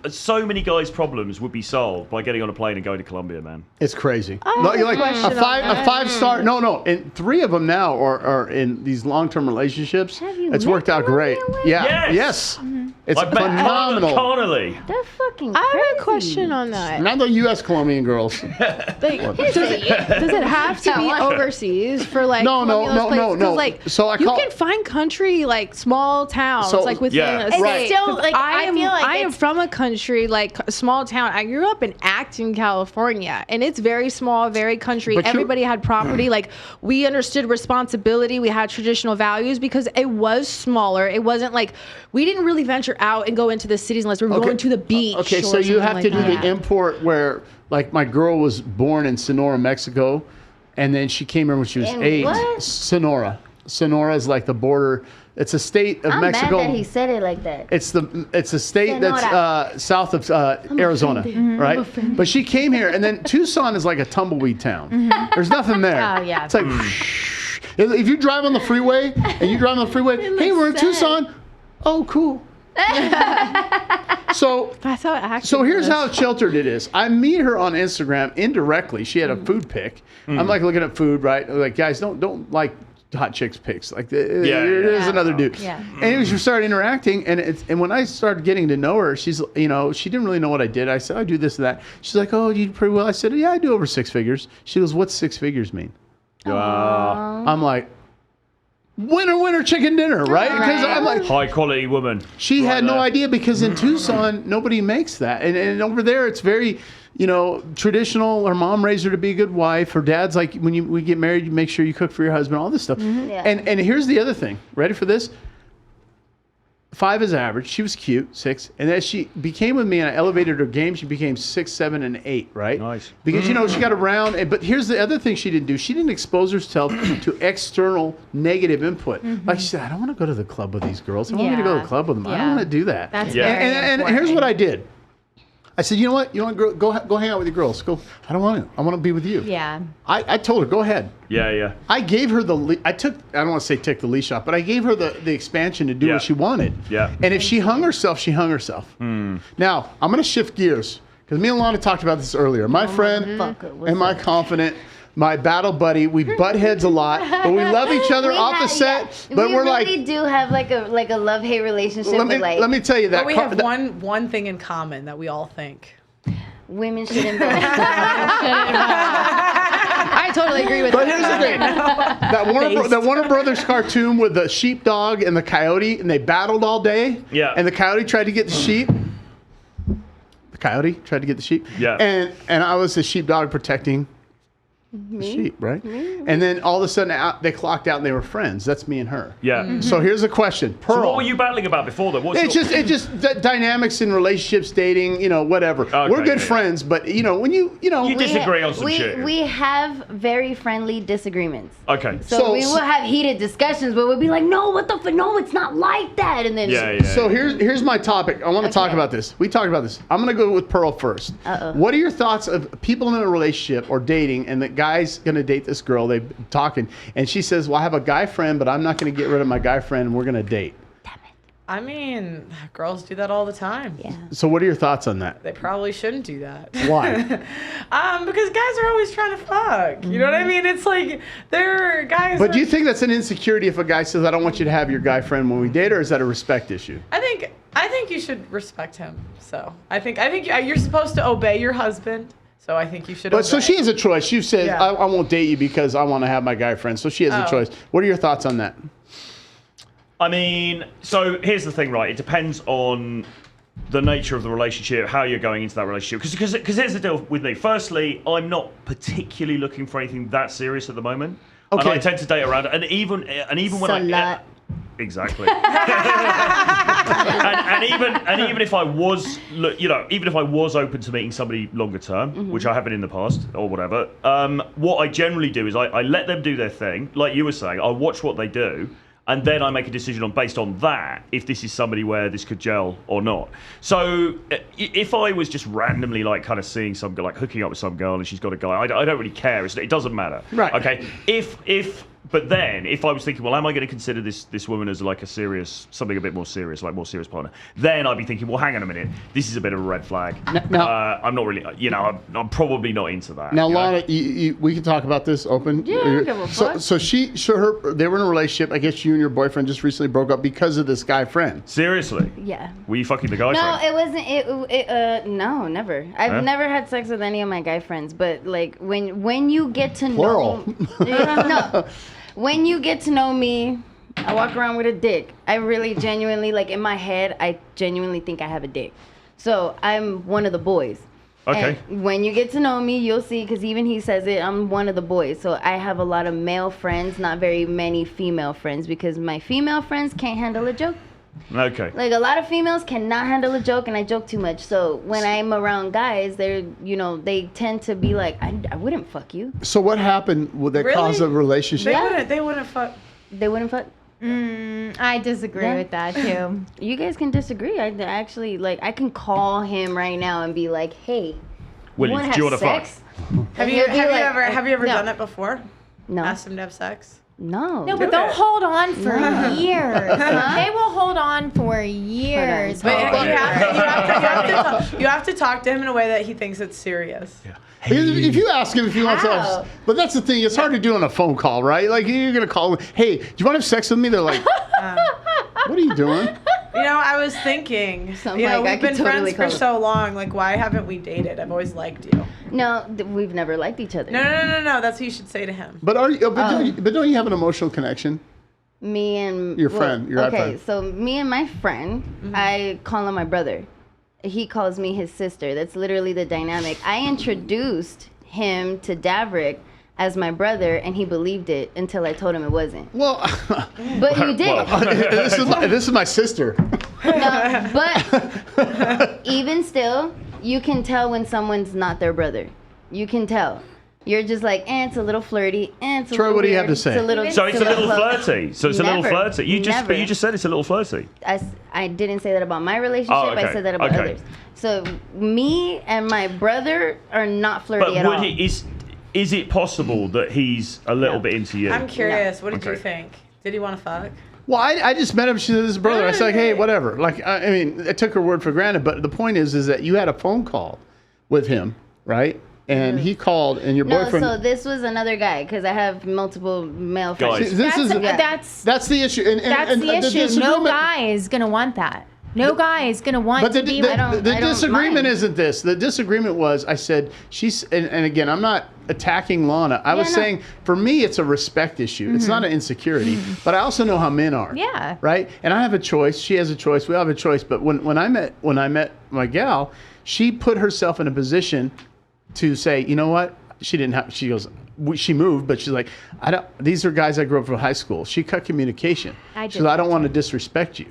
so many guys' problems would be solved by getting on a plane and going to Colombia, man. It's crazy. have You're a like question a on that. 5-star. No, and 3 of them now are in these long-term relationships. Have you It's met worked out great. Colombia? Yeah. Yes. It's I bet phenomenal. Connolly. They're fucking I crazy. have a question on that. Not the U.S. Colombian girls. Like, does it have to be overseas for like No. So you can find country like small towns So- like within Yeah. a It's state. still, like, I feel like I am it's- from a country like a small town. I grew up in Acton, California, and it's very small, very country. But you- Everybody had property. Like we understood responsibility. We had traditional values because it was smaller. It wasn't like we didn't really venture out and go into the cities unless we were going to the beach. Okay, or so you something have like to do that. the import where, like, my girl was born in Sonora, Mexico, and then she came here when she was In 8. what? Sonora is like the border. It's a state of I'm Mexico. mad that he said it like that. It's a state Sonora. that's south of Arizona, offended. right? But she came here, and then Tucson is like a tumbleweed town. There's nothing there. Oh, yeah. It's like if you drive on the freeway and you drive on the freeway, hey, we're in sad. Tucson. Oh, cool. So That's how it actually. So here's is. how sheltered it is. I meet her on Instagram indirectly. She had a food pic. I'm like looking at food, right? Like, guys, don't like hot chicks pics. Like, there's another dude. Yeah. And we started interacting, and when I started getting to know her, she's, she didn't really know what I did. I said, I do this and that. She's like, oh, you do pretty well. I said, yeah, I do over 6 figures. She goes, what's 6 figures mean? I'm like, winner, chicken dinner, right? Because I'm like, High quality woman. she Right had no there. idea because in Tucson, nobody makes that. And over there, it's very, traditional. Her mom raised her to be a good wife. Her dad's like, when we get married, you make sure you cook for your husband, all this stuff. Yeah. And here's the other thing. Ready for this? 5 is average. She was cute, 6. And as she became with me and I elevated her game, she became 6, 7, and 8, right? Nice. Because, she got around. But here's the other thing she didn't do. She didn't expose herself to external negative input. Like she said, I don't want to go to the club with these girls. I want me to go to the club with them. I don't Yeah. want to do that. That's Yeah. very And here's what I did. I said, you know what? You want to go hang out with your girls? Go. I don't want to. I want to be with you. Yeah. I told her, go ahead. Yeah. I gave her I don't want to say take the leash off, but I gave her the expansion to do Yeah. what she wanted. Yeah. And if she hung herself, she hung herself. Now, I'm going to shift gears because me and Lana talked about this earlier. My friend motherfucker, what's and my up? confident, my battle buddy, we butt heads a lot, but we love each other off the set. But we're really like, do have like a love-hate relationship let with me tell you that. But we have one thing in common that we all think. women shouldn't vote. I totally agree with But that. here's the thing: that Warner Brothers cartoon with the sheepdog and the coyote, and they battled all day. Yeah. And the coyote tried to get the sheep. The coyote tried to get the sheep. Yeah. And I was the sheepdog protecting the sheep, right? And then all of a sudden they clocked out and they were friends. That's me and her. Yeah. So here's the question, Pearl. So what were you battling about before though? It's just dynamics in relationships, dating, whatever. Okay, We're good yeah. friends, but when you You disagree on some we, shit. We have very friendly disagreements. Okay. So we will have heated discussions, but we'll be like, no, what the fuck? No, it's not like that. And then Yeah. So here's my topic. I want to talk Okay. about this. We talked about this. I'm going to go with Pearl first. Uh-oh. What are your thoughts of people in a relationship or dating, and the guy's going to date this girl? They're talking, and she says, "Well, I have a guy friend, but I'm not going to get rid of my guy friend, and we're going to date." I mean, girls do that all the time. Yeah. So, what are your thoughts on that? They probably shouldn't do that. Why? Because guys are always trying to fuck. You know what I mean? It's like they're guys. But do you think that's an insecurity if a guy says, "I don't want you to have your guy friend when we date," or is that a respect issue? I think you should respect him. So I think you're supposed to obey your husband. So I think you should. But so she has a choice. She said, Yeah. I won't date you because I want to have my guy friends. So she has a Oh. choice. What are your thoughts on that? I mean, so here's the thing, right? It depends on the nature of the relationship, how you're going into that relationship. Because here's the deal with me. Firstly, I'm not particularly looking for anything that serious at the moment. Okay. And I tend to date around, and even when Slut. Exactly. and even if I was, even if I was open to meeting somebody longer term, which I have been in the past or whatever, what I generally do is I let them do their thing, like you were saying. I watch what they do, and then I make a decision based on that if this is somebody where this could gel or not. So if I was just randomly like kind of seeing some girl, like hooking up with some girl and she's got a guy, I don't really care. It doesn't matter. Right. Okay. But then, if I was thinking, well, am I going to consider this woman as like something a bit more serious, like more serious partner? Then I'd be thinking, well, hang on a minute, this is a bit of a red flag. Now- I'm not really, I'm probably not into that. Now, you know? Lana, we can talk about this open. Yeah, I don't give a fuck. So they were in a relationship. I guess you and your boyfriend just recently broke up because of this guy friend. Seriously? Yeah. Were you fucking the guy No, friend? it wasn't. No, never. I've never had sex with any of my guy friends. But like when you get to Plural. no, when you get to know me, I walk around with a dick. I really genuinely, like in my head, I genuinely think I have a dick. So I'm one of the boys. Okay. And when you get to know me, you'll see, because even he says it, I'm one of the boys. So I have a lot of male friends, not very many female friends, because my female friends can't handle a joke. Okay. Like a lot of females cannot handle a joke, and I joke too much. So when I'm around guys, they tend to be like, I wouldn't fuck you. So what happened? Would that Really? cause a relationship? They wouldn't fuck. They wouldn't fuck. I disagree Yeah. with that too. You guys can disagree. I actually like. I can call him right now and be like, "Hey, Willie, wanna do you have want to fuck? sex?" Have And you he'll be like, have you ever No. done it before? No, Asked him to have sex? no. No, but Do don't it. hold on for years. Huh? They will hold on for years. But Oh, you have to talk to him in a way that he thinks it's serious. If you ask him if he wants to How? have, but that's the thing. It's hard to do on a phone call, right? Like you're gonna call him. Hey, do you want to have sex with me? They're like, what are you doing? I was thinking, So I'm like, I we've could been totally friends call for him. so long. Like, why haven't we dated? I've always liked you. No, we've never liked each other. No. That's what you should say to him. But don't you have an emotional connection? Me and Your friend, your okay, friend. so me and my friend, I call him my brother. He calls me his sister. That's literally the dynamic. I introduced him to Davrick as my brother, and he believed it until I told him it wasn't. Well, But you did. this is my sister. No, but even still, you can tell when someone's not their brother. You can tell. You're just like, it's a little flirty. It's a Troy, little what do you weird, have to say? It's a little, So it's a little close." flirty. So it's a little Never. flirty. You just said it's a little flirty. I didn't say that about my relationship. Oh, okay. I said that about Okay. others. So me and my brother are not flirty But at all. is it possible that he's a little bit into you? I'm curious. What did you Okay. think? Did he want to fuck? Well, I just met him. She said, "This is brother." I said, like, "Hey, whatever." Like, I mean, I took her word for granted. But the point is that you had a phone call with him, right? And he called, and your No, boyfriend. so this was another guy because I have multiple male Guys. friends. See, this is That's the issue. And the issue. No disagreement- guy is gonna want that. No guy is gonna want But to the be with. I don't disagreement mind. isn't this. The disagreement was, I said, and again, I'm not attacking Lana. I was no. saying, for me, it's a respect issue. It's not an insecurity. But I also know how men are. Yeah. Right? And I have a choice. She has a choice. We all have a choice. But when I met my gal, she put herself in a position to say, you know what? She goes, she moved, but she's like, these are guys I grew up from high school. She cut communication. She said, I don't want to disrespect you.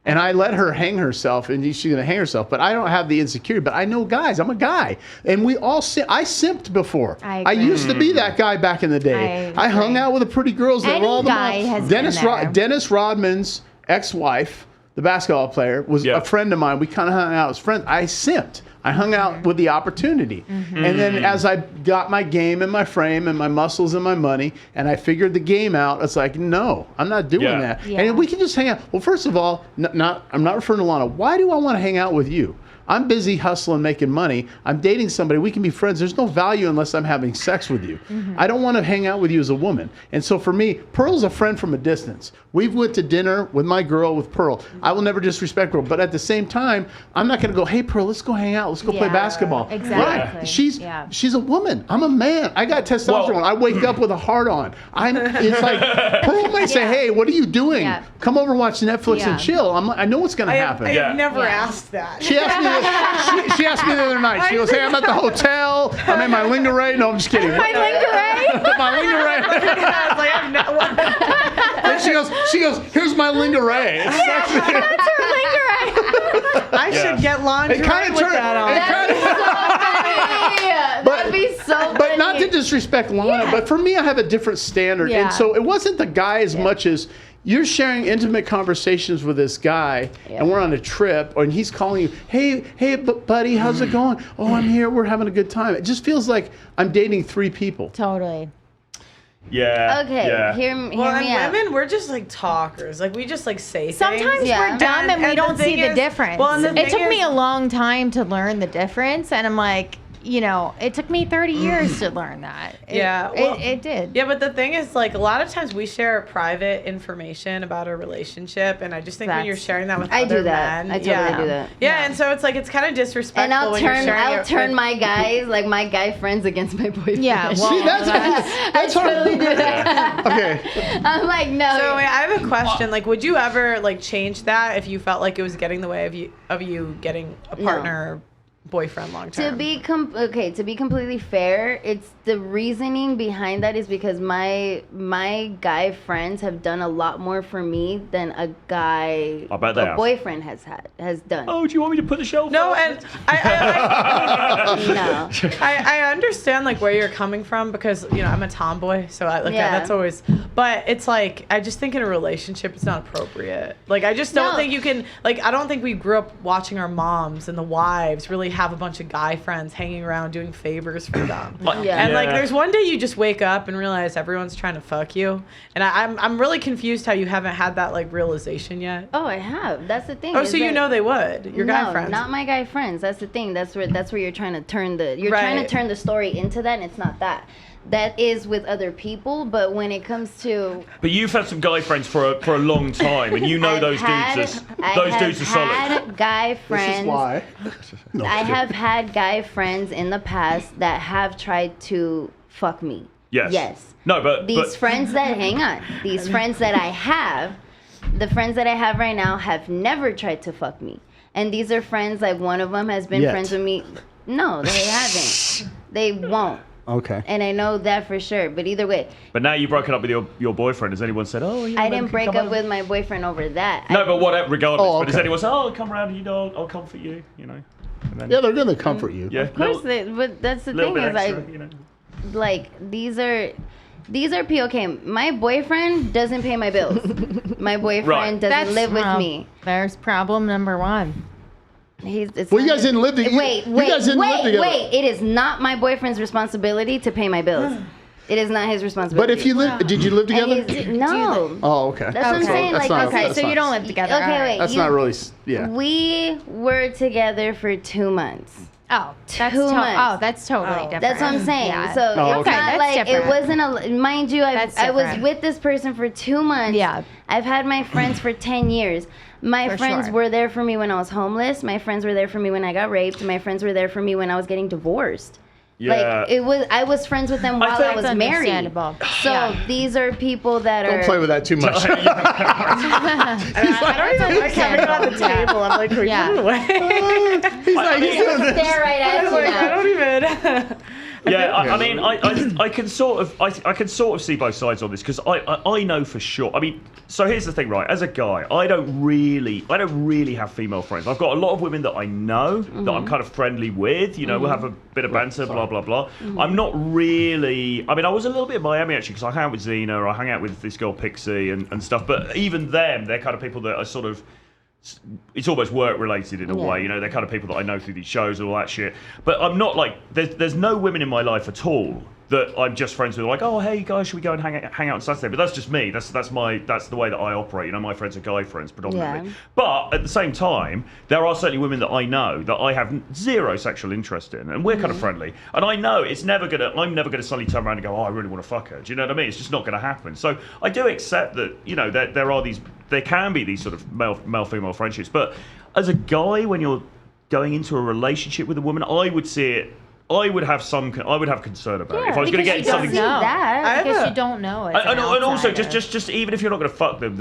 And I let her hang herself, and she's going to hang herself. But I don't have the insecurity. But I know guys. I'm a guy. And we all I simped before. I I agree. used to be that guy back in the day. I I hung agree. out with the pretty girls that Any were all the guy has Dennis, been there. Dennis Rodman's ex-wife, the basketball player, was Yeah. a friend of mine. We kind of hung out as friends. I simped. I hung out with the opportunity. And then as I got my game and my frame and my muscles and my money, and I figured the game out, it's like, no, I'm not doing Yeah. that. Yeah. And we can just hang out. Well, first of all, I'm not referring to Lana. Why do I want to hang out with you? I'm busy hustling, making money. I'm dating somebody. We can be friends. There's no value unless I'm having sex with you. I don't want to hang out with you as a woman. And so for me, Pearl's a friend from a distance. We've went to dinner with my girl, with Pearl. I will never disrespect Pearl, but at the same time, I'm not going to go, hey, Pearl, let's go hang out. Let's go play basketball. Exactly. Right. She's a woman. I'm a man. I got testosterone. I wake up with a heart on. It's like, Pearl may say, hey, what are you doing? Yeah. Come over and watch Netflix and chill. I know what's going to happen. I have never asked that. She asked me. She asked me the other night. She goes, "Hey, I'm at the hotel. I'm in my lingerie." No, I'm just kidding. My lingerie? My lingerie. And she goes, "Here's my lingerie." It's sexy. That's her lingerie. I should get lingerie with that on. That'd be so funny. But not to disrespect Lana, but for me, I have a different standard. Yeah. And so it wasn't the guy as much as you're sharing intimate conversations with this guy, and we're on a trip, and he's calling you, hey, buddy, how's it going? Oh, I'm here. We're having a good time. It just feels like I'm dating 3 people. Totally. Yeah. Okay, Yeah. hear me Well, out. and women, we're just like talkers. Like we just like say Sometimes things. Yeah. we're dumb and we And don't the see thing the is- difference. well, and the It thing took me is- a long time to learn the difference, and I'm like, it took me 30 years to learn that. It did. Yeah, but the thing is, like, a lot of times we share private information about a relationship, and I just think when you're sharing that with I other do that. men, I totally do that. Yeah, and so it's like it's kind of disrespectful. And I'll when you're sharing I'll it turn with- my guys, like my guy friends, against my boyfriend. Yeah, well, See, that's hard. totally do that. Okay. I'm like, no. So wait, I have a question. Like, would you ever like change that if you felt like it was getting in the way of you getting a partner? Or boyfriend long term. To be completely fair, it's the reasoning behind that is because my guy friends have done a lot more for me than a boyfriend has done. Oh, do you want me to put the shelf? No, up? and I No. I understand like where you're coming from because I'm a tomboy, so that's always. But it's like I just think in a relationship it's not appropriate. Like I just don't think you can. Like I don't think we grew up watching our moms and the wives really have a bunch of guy friends hanging around doing favors for them. And like there's one day you just wake up and realize everyone's trying to fuck you, and I'm really confused how you haven't had that like realization yet. Oh, I have. That's the thing. Oh, so they would. Your guy friends. Not my guy friends. That's the thing. That's where you're trying to turn the story into that, and it's not that. That is with other people, but when it comes to But you've had some guy friends for a long time, and those dudes are solid. I have had guy friends. This is why. No, I have had guy friends in the past that have tried to fuck me. Yes. Yes. No, but These friends that the friends that I have right now have never tried to fuck me. And these are friends, like one of them has been friends with me. No, they haven't. They won't. Okay. And I know that for sure. But either way. But now you've broken up with your boyfriend. Has anyone said, oh, I didn't break up with my boyfriend over that. No, but whatever, regardless. Oh, But has okay. anyone said, oh, come around, I'll comfort you, And then, Yeah, they're gonna comfort you. yeah, Of course, but that's the little thing bit is extra, like these are okay. My boyfriend doesn't pay my bills. My boyfriend doesn't live with me. There's problem number one. Well, you guys didn't live together. Wait. It is not my boyfriend's responsibility to pay my bills. It is not his responsibility. But if you live, did you live together? No. Oh, okay. That's what I'm saying. That's Like, not- Okay, that's so not- you don't live together. Okay, all right. wait. That's not really. Yeah. We were together for 2 months. Oh, that's 2 months. that's totally different. That's what I'm saying. Yeah. So Oh, it's okay. not That's like different. it wasn't mind you, That's I was different. with this person for 2 months. Yeah. I've had my friends for 10 years. My For friends sure. were there for me when I was homeless. My friends were there for me when I got raped. My friends were there for me when I was getting divorced. Yeah. Like I was friends with them while I was That's married. understandable. So Yeah. these are people that Don't are play with that too much. I don't even like having it on the table. I'm like, can we Yeah. put it away? He's like, he's doing this. stare right at you Like, I now. don't even. Yeah, I mean, I can sort of see both sides on this because I know for sure. I mean, so here's the thing, right? As a guy, I don't really have female friends. I've got a lot of women that I know that I'm kind of friendly with. We'll have a bit of banter, blah blah blah. I'm not really. I mean, I was a little bit in Miami actually because I hang out with Xena, I hang out with this girl Pixie and stuff. But even them, they're kind of people that are sort of. It's almost work related in a way, they're kind of people that I know through these shows and all that shit. But I'm not like there's no women in my life at all that I'm just friends with, like, oh, hey guys, should we go and hang out on Saturday? But that's just me. That's the way that I operate. You know, my friends are guy friends predominantly. Yeah. But at the same time, there are certainly women that I know that I have zero sexual interest in, and we're kind of friendly. And I know I'm never gonna suddenly turn around and go, oh, I really want to fuck her. Do you know what I mean? It's just not going to happen. So I do accept that, you know, there can be these sort of male-female friendships. But as a guy, when you're going into a relationship with a woman, I would have concern about it. If I was going to get into something, Because you don't know it. and also just even if you're not going to fuck them,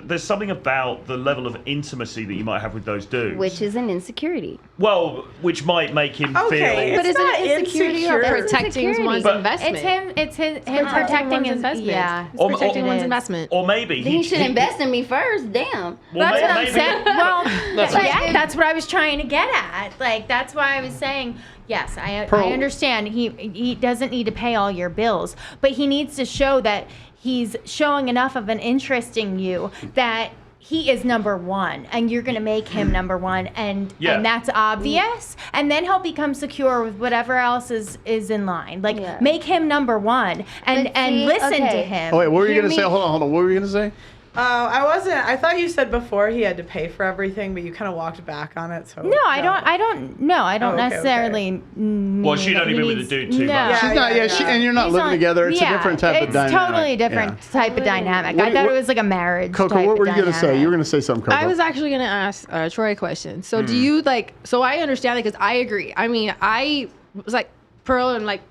there's something about the level of intimacy that you might have with those dudes, Which is an insecurity. Well, which might make him feel. But is it an insecurity or It's protecting insecurity. one's But- investment? It's him protecting his investment. Yeah. It's protecting one's investment. Or maybe Then you should invest in me first. Damn. Well, That's what I'm maybe- saying. Well, right. that's what I was trying to get at. Like, that's why I was saying, yes, I Pearl. understand he doesn't need to pay all your bills, but he needs to show that he's showing enough of an interest in you that he is number one, and you're going to make him number one, and that's obvious, and then he'll become secure with whatever else is in line. Like, make him number one, and But see, listen to okay. him. Oh wait, what were you Hear gonna say? me- Hold on. What were you gonna say? I thought you said before he had to pay for everything, but you kind of walked back on it. So No, I don't okay, necessarily. Mean Well, she'd that only he been with needs- the dude too no. much. She's not. Yeah, and you're not He's living together. It's a yeah, different type of dynamic. It's totally a different type of dynamic. I thought it was like a marriage. Coco, type what were you of gonna say? dynamic. You were gonna say something, Coco. I was actually going to ask Troy a question. So do you so I understand that because I agree. I mean, I was like Pearl and like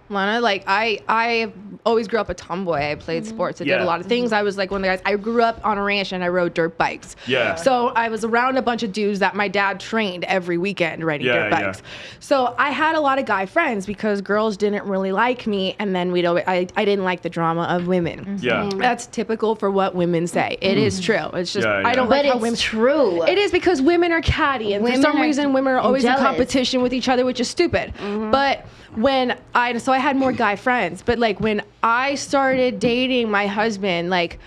Lana, like I always grew up a tomboy. I played sports. I did a lot of things. I was like one of the guys. I grew up on a ranch and I rode dirt bikes. Yeah. So I was around a bunch of dudes that my dad trained every weekend riding dirt bikes. So I had a lot of guy friends because girls didn't really like me, and then I didn't like the drama of women. Yeah. That's typical for what women say. It is true. It's just I don't But like how it's women. true. It is because women are catty, and for some reason, women are always in jealous. competition with each other, which is stupid. But when I had more guy friends, but like when I started dating my husband, like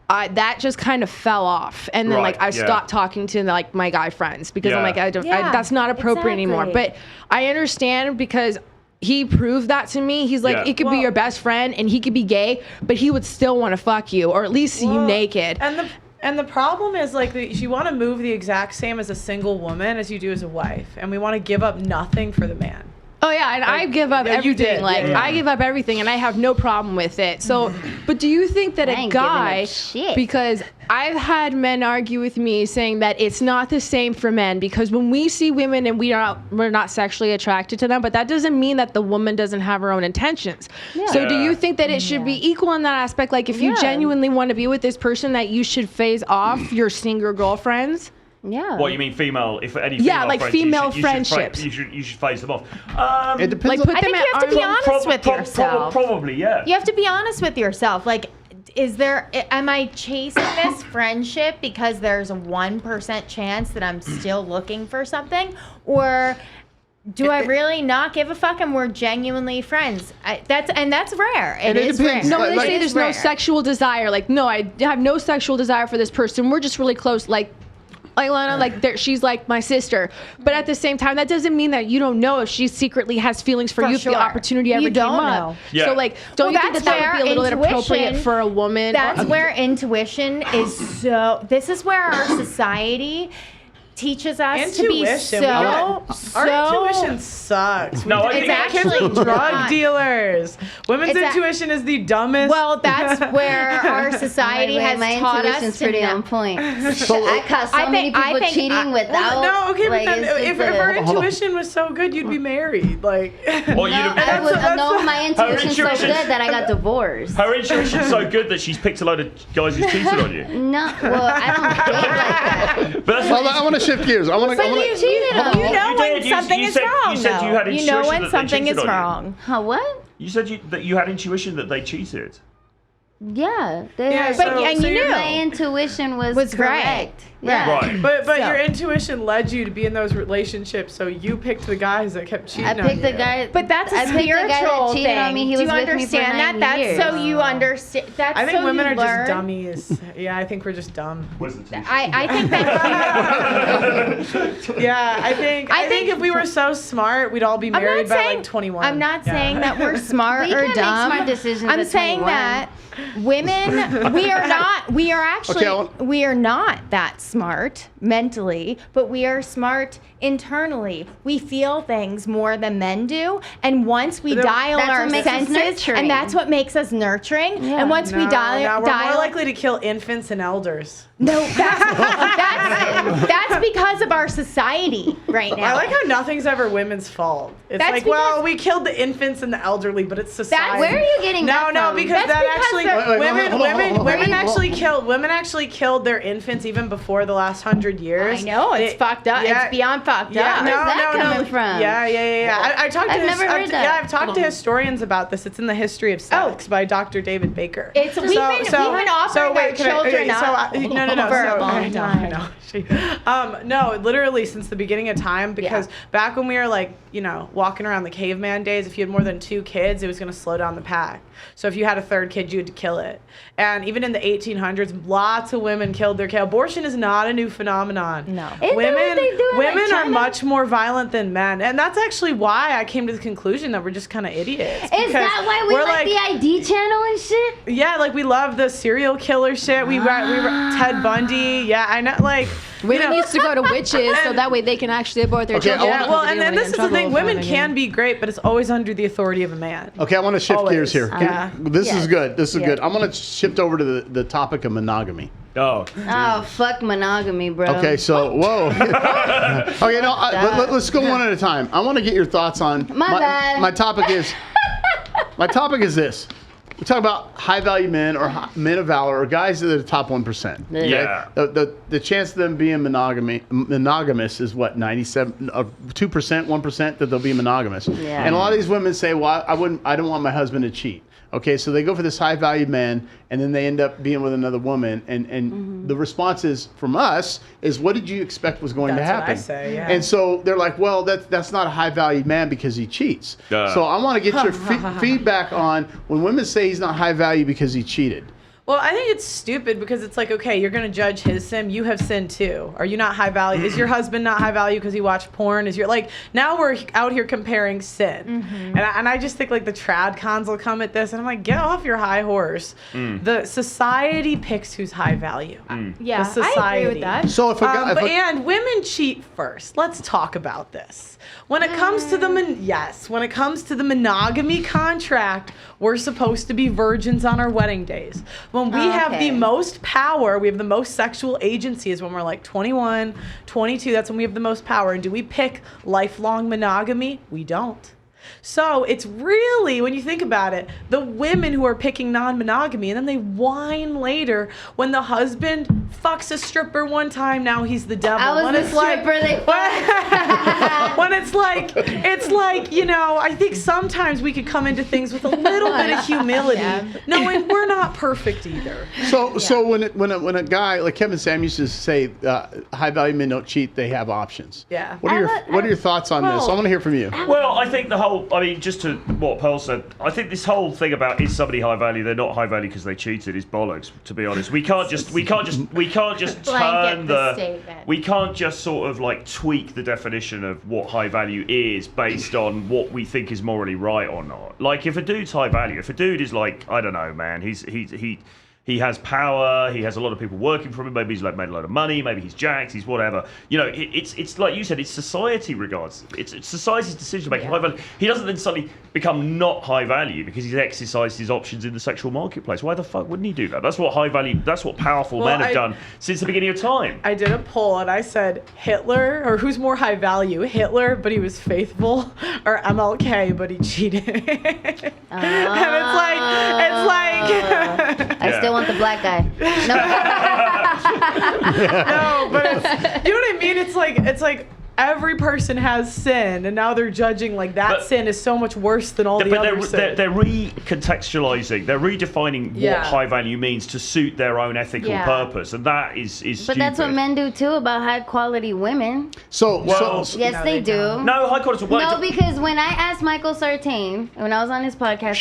that just kind of fell off, and then like I stopped talking to like my guy friends because I'm like that's not appropriate anymore. But I understand because he proved that to me. He's like, it could be your best friend and he could be gay, but he would still want to fuck you or at least see you naked. And the problem is, like, you want to move the exact same as a single woman as you do as a wife, and we want to give up nothing for the man. Oh yeah, and I give up you everything. did, Like I give up everything, and I have no problem with it. So, but do you think that I a ain't giving up guy? shit. Because I've had men argue with me saying that it's not the same for men because when we see women and we're not sexually attracted to them, but that doesn't mean that the woman doesn't have her own intentions. So do you think that it should be equal in that aspect? Like if you genuinely want to be with this person, that you should phase off your single girlfriends? Yeah. What you mean, female? If any female like friends, female you friendships. you should phase them off. It depends. Like on, put I them think at you have to be arm's- honest with yourself. Probably, yeah. You have to be honest with yourself. Like, am I chasing this friendship because there's a 1% chance that I'm still looking for something? Or do I really not give a fuck and we're genuinely friends? That's rare. It is rare. depends. No, they Like- say there's no sexual desire. Like, no, I have no sexual desire for this person. We're just really close. Like Lana, like she's like my sister. But at the same time, that doesn't mean that you don't know if she secretly has feelings for you if the opportunity ever You came don't up. know. Yeah. So like, don't you think that's that would be a little bit where appropriate intuition- for a woman? That's where intuition is so. This is where our society teaches us to be Intuition, so. Our intuition sucks. No, I We think take kids actually from drug not. dealers. Women's It's a- intuition is the dumbest. Well, that's where our society has my taught intuition's us to pretty know. on point. I caught so I many think- I people think- cheating without. no, okay, like, but then it's just if a- her Hold on. intuition was so good, you'd be married. Like, Or you'd have- I would know my intuition's so intuition- good that I got divorced. Her intuition's so good that she's picked a load of guys who's cheated on you. No, well, I don't date like that. But that's Hold on, I want to shift gears. I want to. But you cheated on. You know You when did. something You is said- wrong. you said you though. had You know intuition when that they something cheated is on you. wrong. Huh, what? You said that you had intuition that they cheated. Yeah. My intuition was right. correct. Yeah. Right. But your intuition led you to be in those relationships, so you picked the guys that kept cheating on you. I picked the guy. But that's a I picked the guy that spiritual cheated thing. on me. He Do was you with me for understand that? 9 That's years. so you understand. That's I think so women you are learn. just dummies. Yeah, I think we're just dumb. I think that's. Yeah, I think if we were so smart, we'd all be married by like 21. I'm not saying that we're smart We or can't make dumb. smart decisions I'm at saying 21. that women, we are not. We are actually. We are not that smart mentally, but we are smart internally. We feel things more than men do, and once we dial That's our what makes us senses, nurturing. and that's what makes us nurturing. And once we No, dial, we're more likely to kill infants and elders. no, that's because of our society right now. I like how nothing's ever women's fault. It's That's like, well, because- we killed the infants and the elderly, but it's society. Where are you getting that No, from? because That's because actually, they're- women actually killed their infants even before the last 100 years. I know it's fucked up. yeah. It's beyond fucked Yeah, up. no, Where's that no, coming no. from? Yeah. I talked to I've never heard that. Yeah, I've talked to historians about this. It's in the History of Sex by Dr. David Baker. We've been offering our children up No. for a So, long I time. know. No, literally since the beginning of time, because back when we were like, walking around the caveman days, if you had more than 2 kids, it was going to slow down the pack. So if you had a 3rd kid, you had to kill it. And even in the 1800s, lots of women killed their kid. Abortion is not a new phenomenon. No. Isn't that what they do in, like, Women are China? much more violent than men, and that's actually why I came to the conclusion that we're just kind of idiots. Is that why we we're like the ID channel and shit? Yeah, like we love the serial killer shit. We Ted Bundy. Yeah, I know. Like Women used to go to witches so that way they can actually abort their Okay, children. I Yeah, wanna- well, and then this is the thing: women can be great, but it's always under the authority of a man. Okay, I want to shift Always. gears here. Yeah. This is Yes. good. This is Yeah. good. I'm going to shift over to the topic of monogamy. Oh. Oh, fuck monogamy, bro. Okay, so whoa. Okay, no, let's go one at a time. I want to get your thoughts on My bad. My topic is this. We talk about high value men or men of valor or guys that are the top 1%. Okay? Yeah. The chance of them being monogamous is what, 97 2%, 1% that they'll be monogamous. Yeah. And a lot of these women say, "Well, I don't want my husband to cheat." Okay, so they go for this high value man, and then they end up being with another woman, and the response is from us is, "What did you expect was going to That's what happen?" I say, yeah. And so they're like, "Well, that's not a high value man because he cheats." So I want to get your feedback on when women say he's not high value because he cheated. Well, I think it's stupid because it's like, okay, you're going to judge his sin. You have sinned too. Are you not high value? Is your husband not high value because he watched porn? Is your now we're out here comparing sin. And I just think like the trad cons will come at this and I'm like, get off your high horse. The society picks who's high value. Yeah, The society. I agree with that. So if a guy, And women cheat first. Let's talk about this. When it comes to the monogamy contract, we're supposed to be virgins on our wedding days. When we have the most power, we have the most sexual agency is when we're like 21, 22. That's when we have the most power. And do we pick lifelong monogamy? We don't. So it's really, when you think about it, the women who are picking non-monogamy, and then they whine later when the husband fucks a stripper one time, now he's the devil. I was when the it's like, stripper they fucked. when it's like, I think sometimes we could come into things with a little bit of humility, knowing we're not perfect either. So when a guy like Kevin Sam used to say, high value men don't cheat, they have options. Yeah. What are your thoughts on this? I want to hear from you. Well, I think just to what Pearl said, I think this whole thing about is somebody high value, they're not high value because they cheated is bollocks, to be honest. We can't just turn we can't just sort of like tweak the definition of what high value is based on what we think is morally right or not. Like if a dude's high value, if a dude is like, I don't know, man, he has power. He has a lot of people working for him. Maybe he's like made a lot of money. Maybe he's jacked. He's whatever. It's like you said. It's society regards. It's society's decision making. High value. He doesn't then suddenly become not high value because he's exercised his options in the sexual marketplace. Why the fuck wouldn't he do that? That's what high value. That's what powerful men have done since the beginning of time. I did a poll and I said Hitler, or who's more high value, Hitler, but he was faithful, or MLK, but he cheated. And it's like. I still want the black guy. No. No, but you know what I mean? It's like every person has sin, and now they're judging like that sin is so much worse than all the other sin. They're recontextualizing. They're redefining what high value means to suit their own ethical purpose, and that is stupid. But that's what men do too about high quality women. Yes, they do. No, high quality. No, because when I asked Michael Sartain, when I was on his podcast,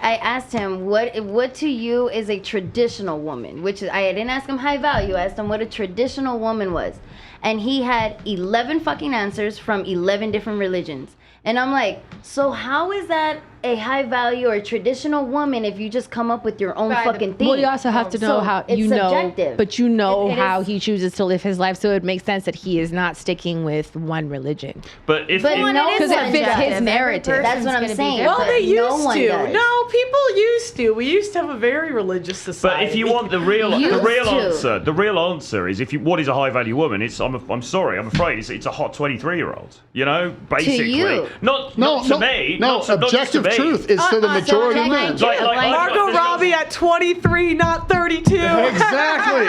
I asked him what to you is a traditional woman, which I didn't ask him high value. I asked him what a traditional woman was. And he had 11 fucking answers from 11 different religions. And I'm like, so how is that a high value or traditional woman if you just come up with your own fucking thing? Well, you also have to know how it's subjective. but you know It how is. he chooses to live his life, so it makes sense that he is not sticking with one religion. But if But no, because it fits his narrative. That's what I'm saying. Well, they used no one to. does. No, people used to. We used to have a very religious society. But if you want the real answer is what is a high value woman? It's I'm sorry, I'm afraid it's a hot 23-year-old. You know, basically. you. Not to me. No, not to objective me. truth is to the majority of men. Like, Margot there's Robbie at 23, not 32. Exactly.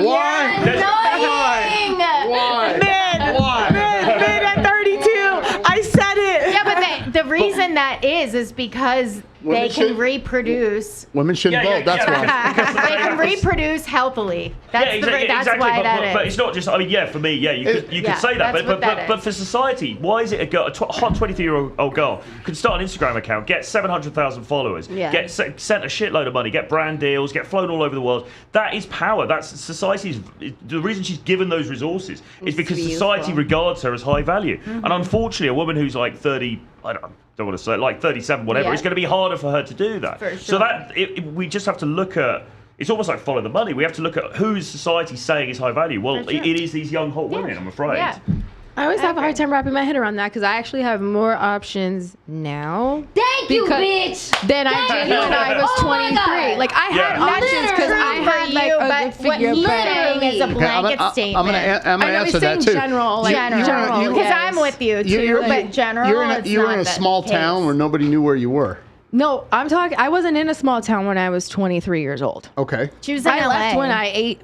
Why? Why? Men at 32. I said it. Yeah, but the reason that is because Women they can should- reproduce. Women shouldn't vote. That's why. They can reproduce healthily. That's exactly. why that is. But it's not just. I mean, for me, you could say that. that's what that But is. for society, why is it a hot 23-year-old girl could start an Instagram account, get 700,000 followers, get sent a shitload of money, get brand deals, get flown all over the world? That is power. That's society's. The reason she's given those resources is because society regards her as high value. And unfortunately, a woman who's like 30, I don't want to say like 37, whatever, it's going to be harder for her to do that. For sure. So that we just have to look at. It's almost like follow the money. We have to look at who is society saying is high value. Well, it is these young hot women, I'm afraid. Yeah. I always have a hard time wrapping my head around that because I actually have more options now. Thank you, bitch. Than I did when I was 23. Like I had options because I had like a figure what band. he's saying is a blanket I'm statement. gonna answer that too. General, like, General, because yes. I'm with you too. But general, you were in a small town where nobody knew where you were. No, I'm talking. I wasn't in a small town when I was 23 years old. Okay. She was in I LA. left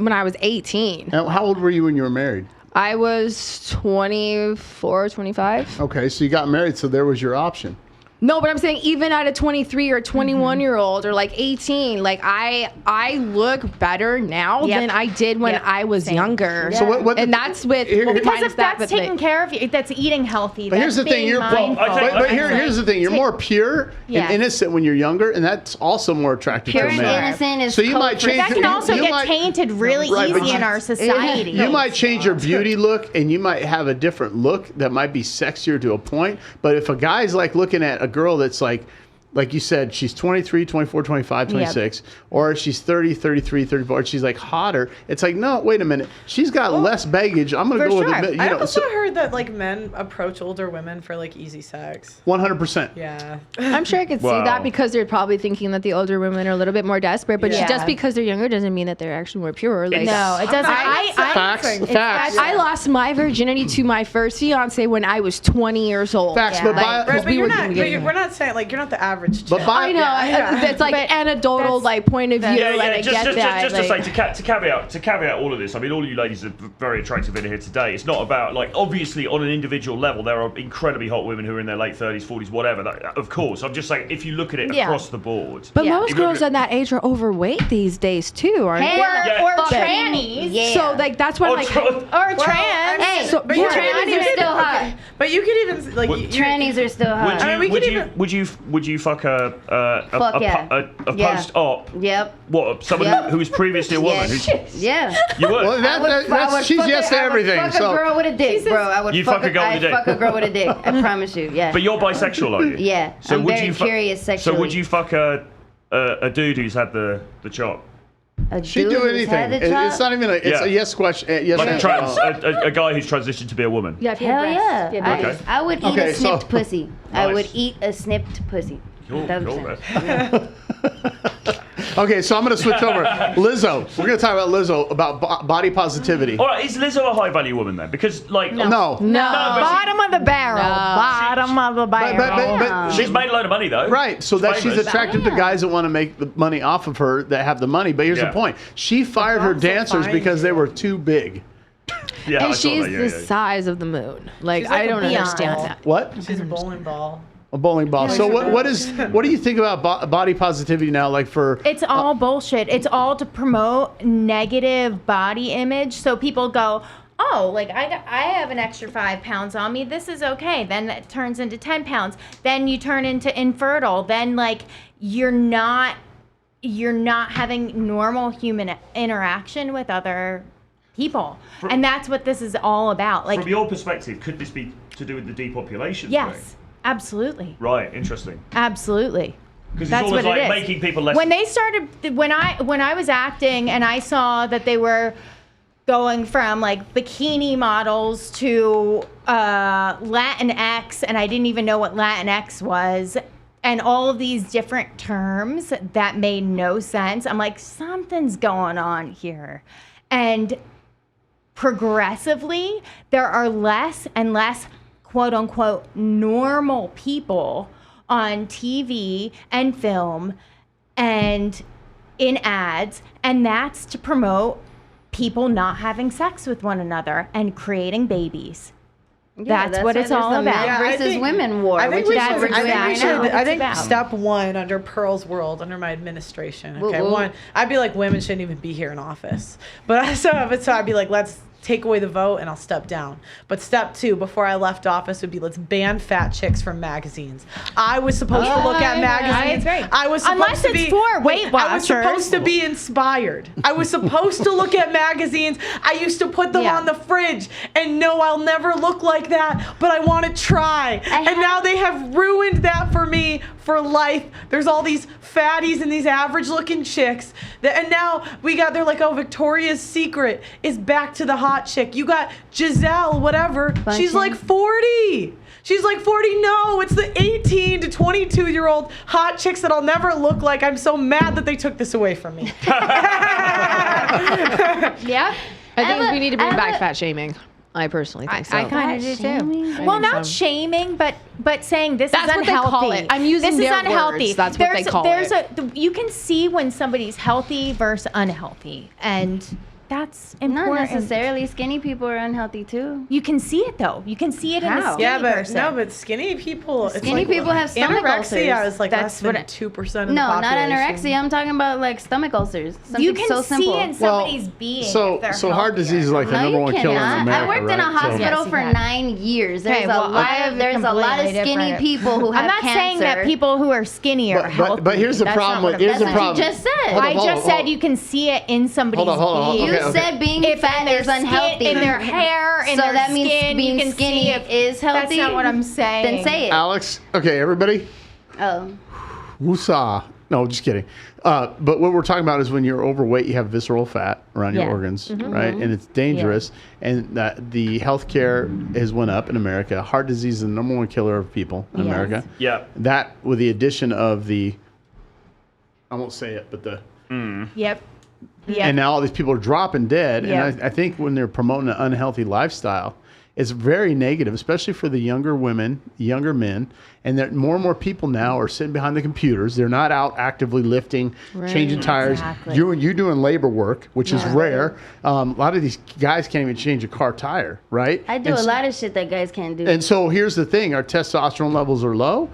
when I was 18. And how old were you when you were married? I was 24, 25. Okay, so you got married, so there was your option. No, but I'm saying even at a 23 or 21 year old or like 18, like I look better now than I did when I was younger. So what and that's with because if that's taking care of you, that's eating healthy. But here's the thing, here's the thing, you're more pure and innocent when you're younger, and that's also more attractive Pure to a and man. innocent is so you might change. that can also you get might, tainted really but easy in our society. You might change your beauty look, and you might have a different look that might be sexier to a point. But if a guy's like looking at a girl that's like you said, she's 23, 24, 25, 26, or she's 30, 33, 34, she's like hotter. It's like, no, wait a minute. She's got less baggage. I'm going to go with it. I also heard that like men approach older women for like easy sex. 100%. Yeah. I'm sure I could see that because they're probably thinking that the older women are a little bit more desperate, but just because they're younger doesn't mean that they're actually more pure. Like, no, it doesn't. Facts. I lost my virginity to my first fiance when I was 20 years old. Facts, But you're not saying like you're not the average. But I know it's like anecdotal like point of view. And I get that. Just to say to caveat all of this. I mean, all of you ladies are very attractive in here today. It's not about like obviously on an individual level there are incredibly hot women who are in their late 30s, 40s, whatever. Of course, I'm just saying if you look at it across the board. But most girls at that age are overweight these days too, aren't they? Or trannies. Yeah. So like that's what like or trans. Hey, So- but trannies are still hot. But you could even like Trannies are still hot. Would you fuck a post-op? Yep. What? Someone who was previously a woman? Yeah. You would? Well, she's yes to everything. I would fuck a girl with a dick, bro. I would fuck a girl with a dick. Fuck a girl with a dick. I promise you. Yeah. But you're bisexual, are you? Yeah. So I'm would very you curious sexually. So would you fuck a dude who's had the chop? She'd do anything. It's not even a yes question. Yes, like a guy who's transitioned to be a woman. Yeah, hell yeah. I would eat a snipped pussy. I would Nice. eat a snipped pussy. Cool, 1,000%. Okay, so I'm going to switch over. Lizzo. We're going to talk about Lizzo, about body positivity. All right, is Lizzo a high value woman then? Because like No. Bottom of the barrel. Bottom of the barrel. But she's made a load of money though. Right, so that she's famous. attractive to guys that want to make the money off of her that have the money. But here's the point: she fired her dancers because they were too big. Yeah, I And saw she's that, the size of the moon. Like, She's like I a don't bee understand ball. that. What? She's a bowling ball. A bowling ball. So what do you think about body positivity now? Like for It's all bullshit. It's all to promote negative body image. So people go, oh, like I have an extra 5 pounds on me. This is okay. Then it turns into 10 pounds. Then you turn into infertile. Then like you're not having normal human interaction with other people. And that's what this is all about. Like, from your perspective, could this be to do with the depopulation yes, thing? absolutely. Right, interesting. Absolutely. Because it's That's almost what it like is. making people less... When they started, when I was acting and I saw that they were going from like bikini models to Latinx, and I didn't even know what Latinx was, and all of these different terms that made no sense, I'm like, something's going on here. And progressively, there are less and less quote unquote normal people on TV and film and in ads, and that's to promote people not having sex with one another and creating babies. Yeah, That's what why it's there's all the about. man versus women war, I think which we is should. what we're doing right now. I think about. step one under Pearl's world, under my administration. Okay, Woo, woo. one, I'd be like, women shouldn't even be here in office. But so I'd be like, let's take away the vote and I'll step down. But step two, before I left office, would be let's ban fat chicks from magazines. I was supposed to look at magazines. I agree. I was supposed Unless to it's be for Weight I was Watchers. supposed to be inspired. I was supposed to look at magazines. I used to put them Yeah. on the fridge and no, I'll never look like that, but I want to try. And now they have ruined that for me for life. There's all these fatties and these average looking chicks and now they're like, oh, Victoria's Secret is back to the hot chick. You got Giselle, whatever. She's like 40. She's like 40. No, it's the 18 to 22-year-old hot chicks that I'll never look like. I'm so mad that they took this away from me. Yeah. I think we need to bring back fat shaming. I personally think so. I kind of do Shaming? too. Well, think not so. shaming, but saying this That's is what they unhealthy. call it. I'm using this their is unhealthy. words. That's what they call it. You can see when somebody's healthy versus unhealthy, and that's Not important. necessarily. Skinny people are unhealthy too. You can see it though. You can see it in a How? skinny Yeah, but person. no, but skinny people. It's Skinny like, people have stomach anorexia ulcers. is like That's less than what 2% of No, the not population. anorexia. I'm talking about like stomach ulcers. Something you can so simple. see in somebody's being. so if they're heart healthier. disease is like the No, number you one killer in cannot. America. I worked in a right? So- hospital Yes, you for have. 9 years. There's Okay, well, a lot of completely skinny different. people who have I'm not cancer. saying that people who are skinny are healthy. But here's the That's not problem what with- I'm here's the saying. That's problem. what you just said. Hold on, I hold just on, hold said on. you can see it in somebody's Hold on. being. Okay, You okay. said being If fat their is skin, unhealthy. in their hair, in So their that means skin, being you can skinny see if is healthy? That's not what I'm saying. Then say it. Alex, okay, everybody, Oh. woosah. No, just kidding. But what we're talking about is when you're overweight, you have visceral fat around your Yeah. organs, right? And it's dangerous. And the healthcare has went up in America. Heart disease is the number one killer of people in Yes. America. Yeah. That with the addition of I won't say it, but Yep. Yep. and now all these people are dropping dead. Yeah. And I think when they're promoting an unhealthy lifestyle, it's very negative, especially for the younger women, younger men. And that more and more people now are sitting behind the computers. They're not out actively lifting, changing tires. Exactly. You're doing labor work, which is rare. A lot of these guys can't even change a car tire, right? I do And a so- lot of shit that guys can't do. And so here's the thing: our testosterone levels are low.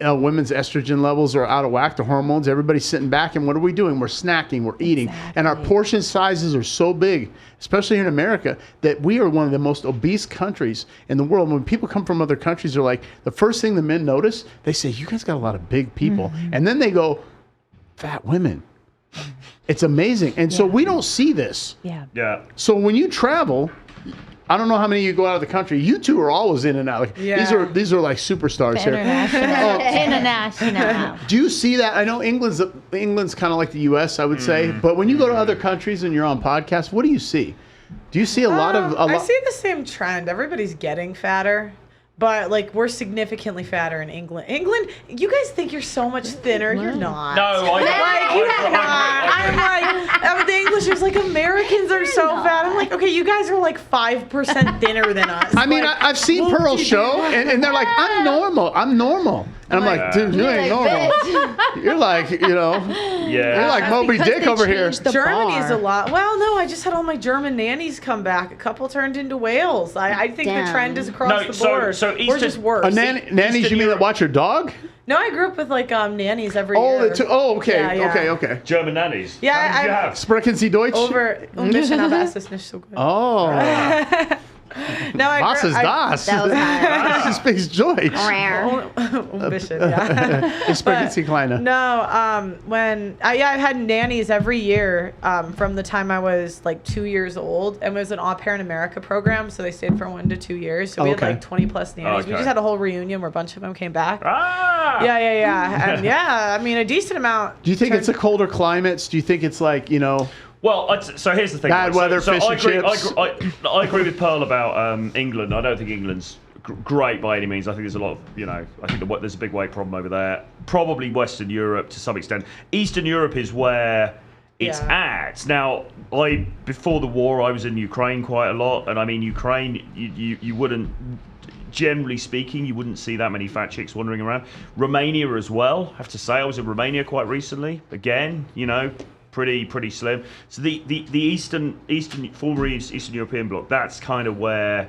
Women's estrogen levels are out of whack. The hormones. Everybody's sitting back, and what are we doing? We're snacking. We're eating, and our portion sizes are so big, especially here in America, that we are one of the most obese countries in the world. When people come from other countries, they're like, the first thing the men notice, they say, "You guys got a lot of big people," and then they go, "Fat women." It's amazing, and so we don't see this. Yeah. Yeah. So when you travel, I don't know how many of you go out of the country. You two are always in and out. Like, Yeah. these are like superstars here. International. Do you see that? I know England's kind of like the U.S. I would say, but when you go to other countries and you're on podcasts, what do you see? Do you see a lot of? I see the same trend. Everybody's getting fatter. But like we're significantly fatter in England. England, you guys think you're so much thinner. You're not. No, I Like you're not. I'm like, the Englishers like Americans are so fat. I'm like, okay, you guys are like 5% thinner than us. I mean, Like, I've seen whoop-de-doo. Pearl's show, and they're like, I'm normal. And I'm like, dude, you ain't normal. You're like, Yeah. You're like Moby Because Dick they over here. changed the Germany's bar. a lot. Well, no, I just had all my German nannies come back. A couple turned into whales. I think the Damn. trend is across No, the so- board. so Or Eastern- just worse. Nannies, Eastern you mean that Europe- watch your dog? No, I grew up with like nannies every Oh, year. okay, Yeah. okay. German nannies. Yeah, How did you I- have? Sprechen Sie Deutsch? Over ein bisschen, aber es ist nicht so gut. Oh, No, was ist das? That was hot. She speaks Deutsch. Rare. Ein bisschen, yeah. Sprechen Sie Kleine. No, when I had nannies every year from the time I was like 2 years old, and it was an Au Pair in America program, so they stayed for 1 to 2 years. So we had Okay. like 20 plus nannies. We Okay. just had a whole reunion where a bunch of them came back. Ah. Yeah, and I mean a decent amount. Do you think it's a colder climates? Do you think it's like, Well, so here's the thing. Bad weather, so fish I and agree, chips. I agree with Pearl about England. I don't think England's great by any means. I think there's a lot of, I think there's a big weight problem over there. Probably Western Europe to some extent. Eastern Europe is where it's at. Now, before the war, I was in Ukraine quite a lot. And I mean, Ukraine, you wouldn't, generally speaking, you wouldn't see that many fat chicks wandering around. Romania as well, I have to say. I was in Romania quite recently. Again, pretty slim. So the former Eastern European bloc, that's kind of where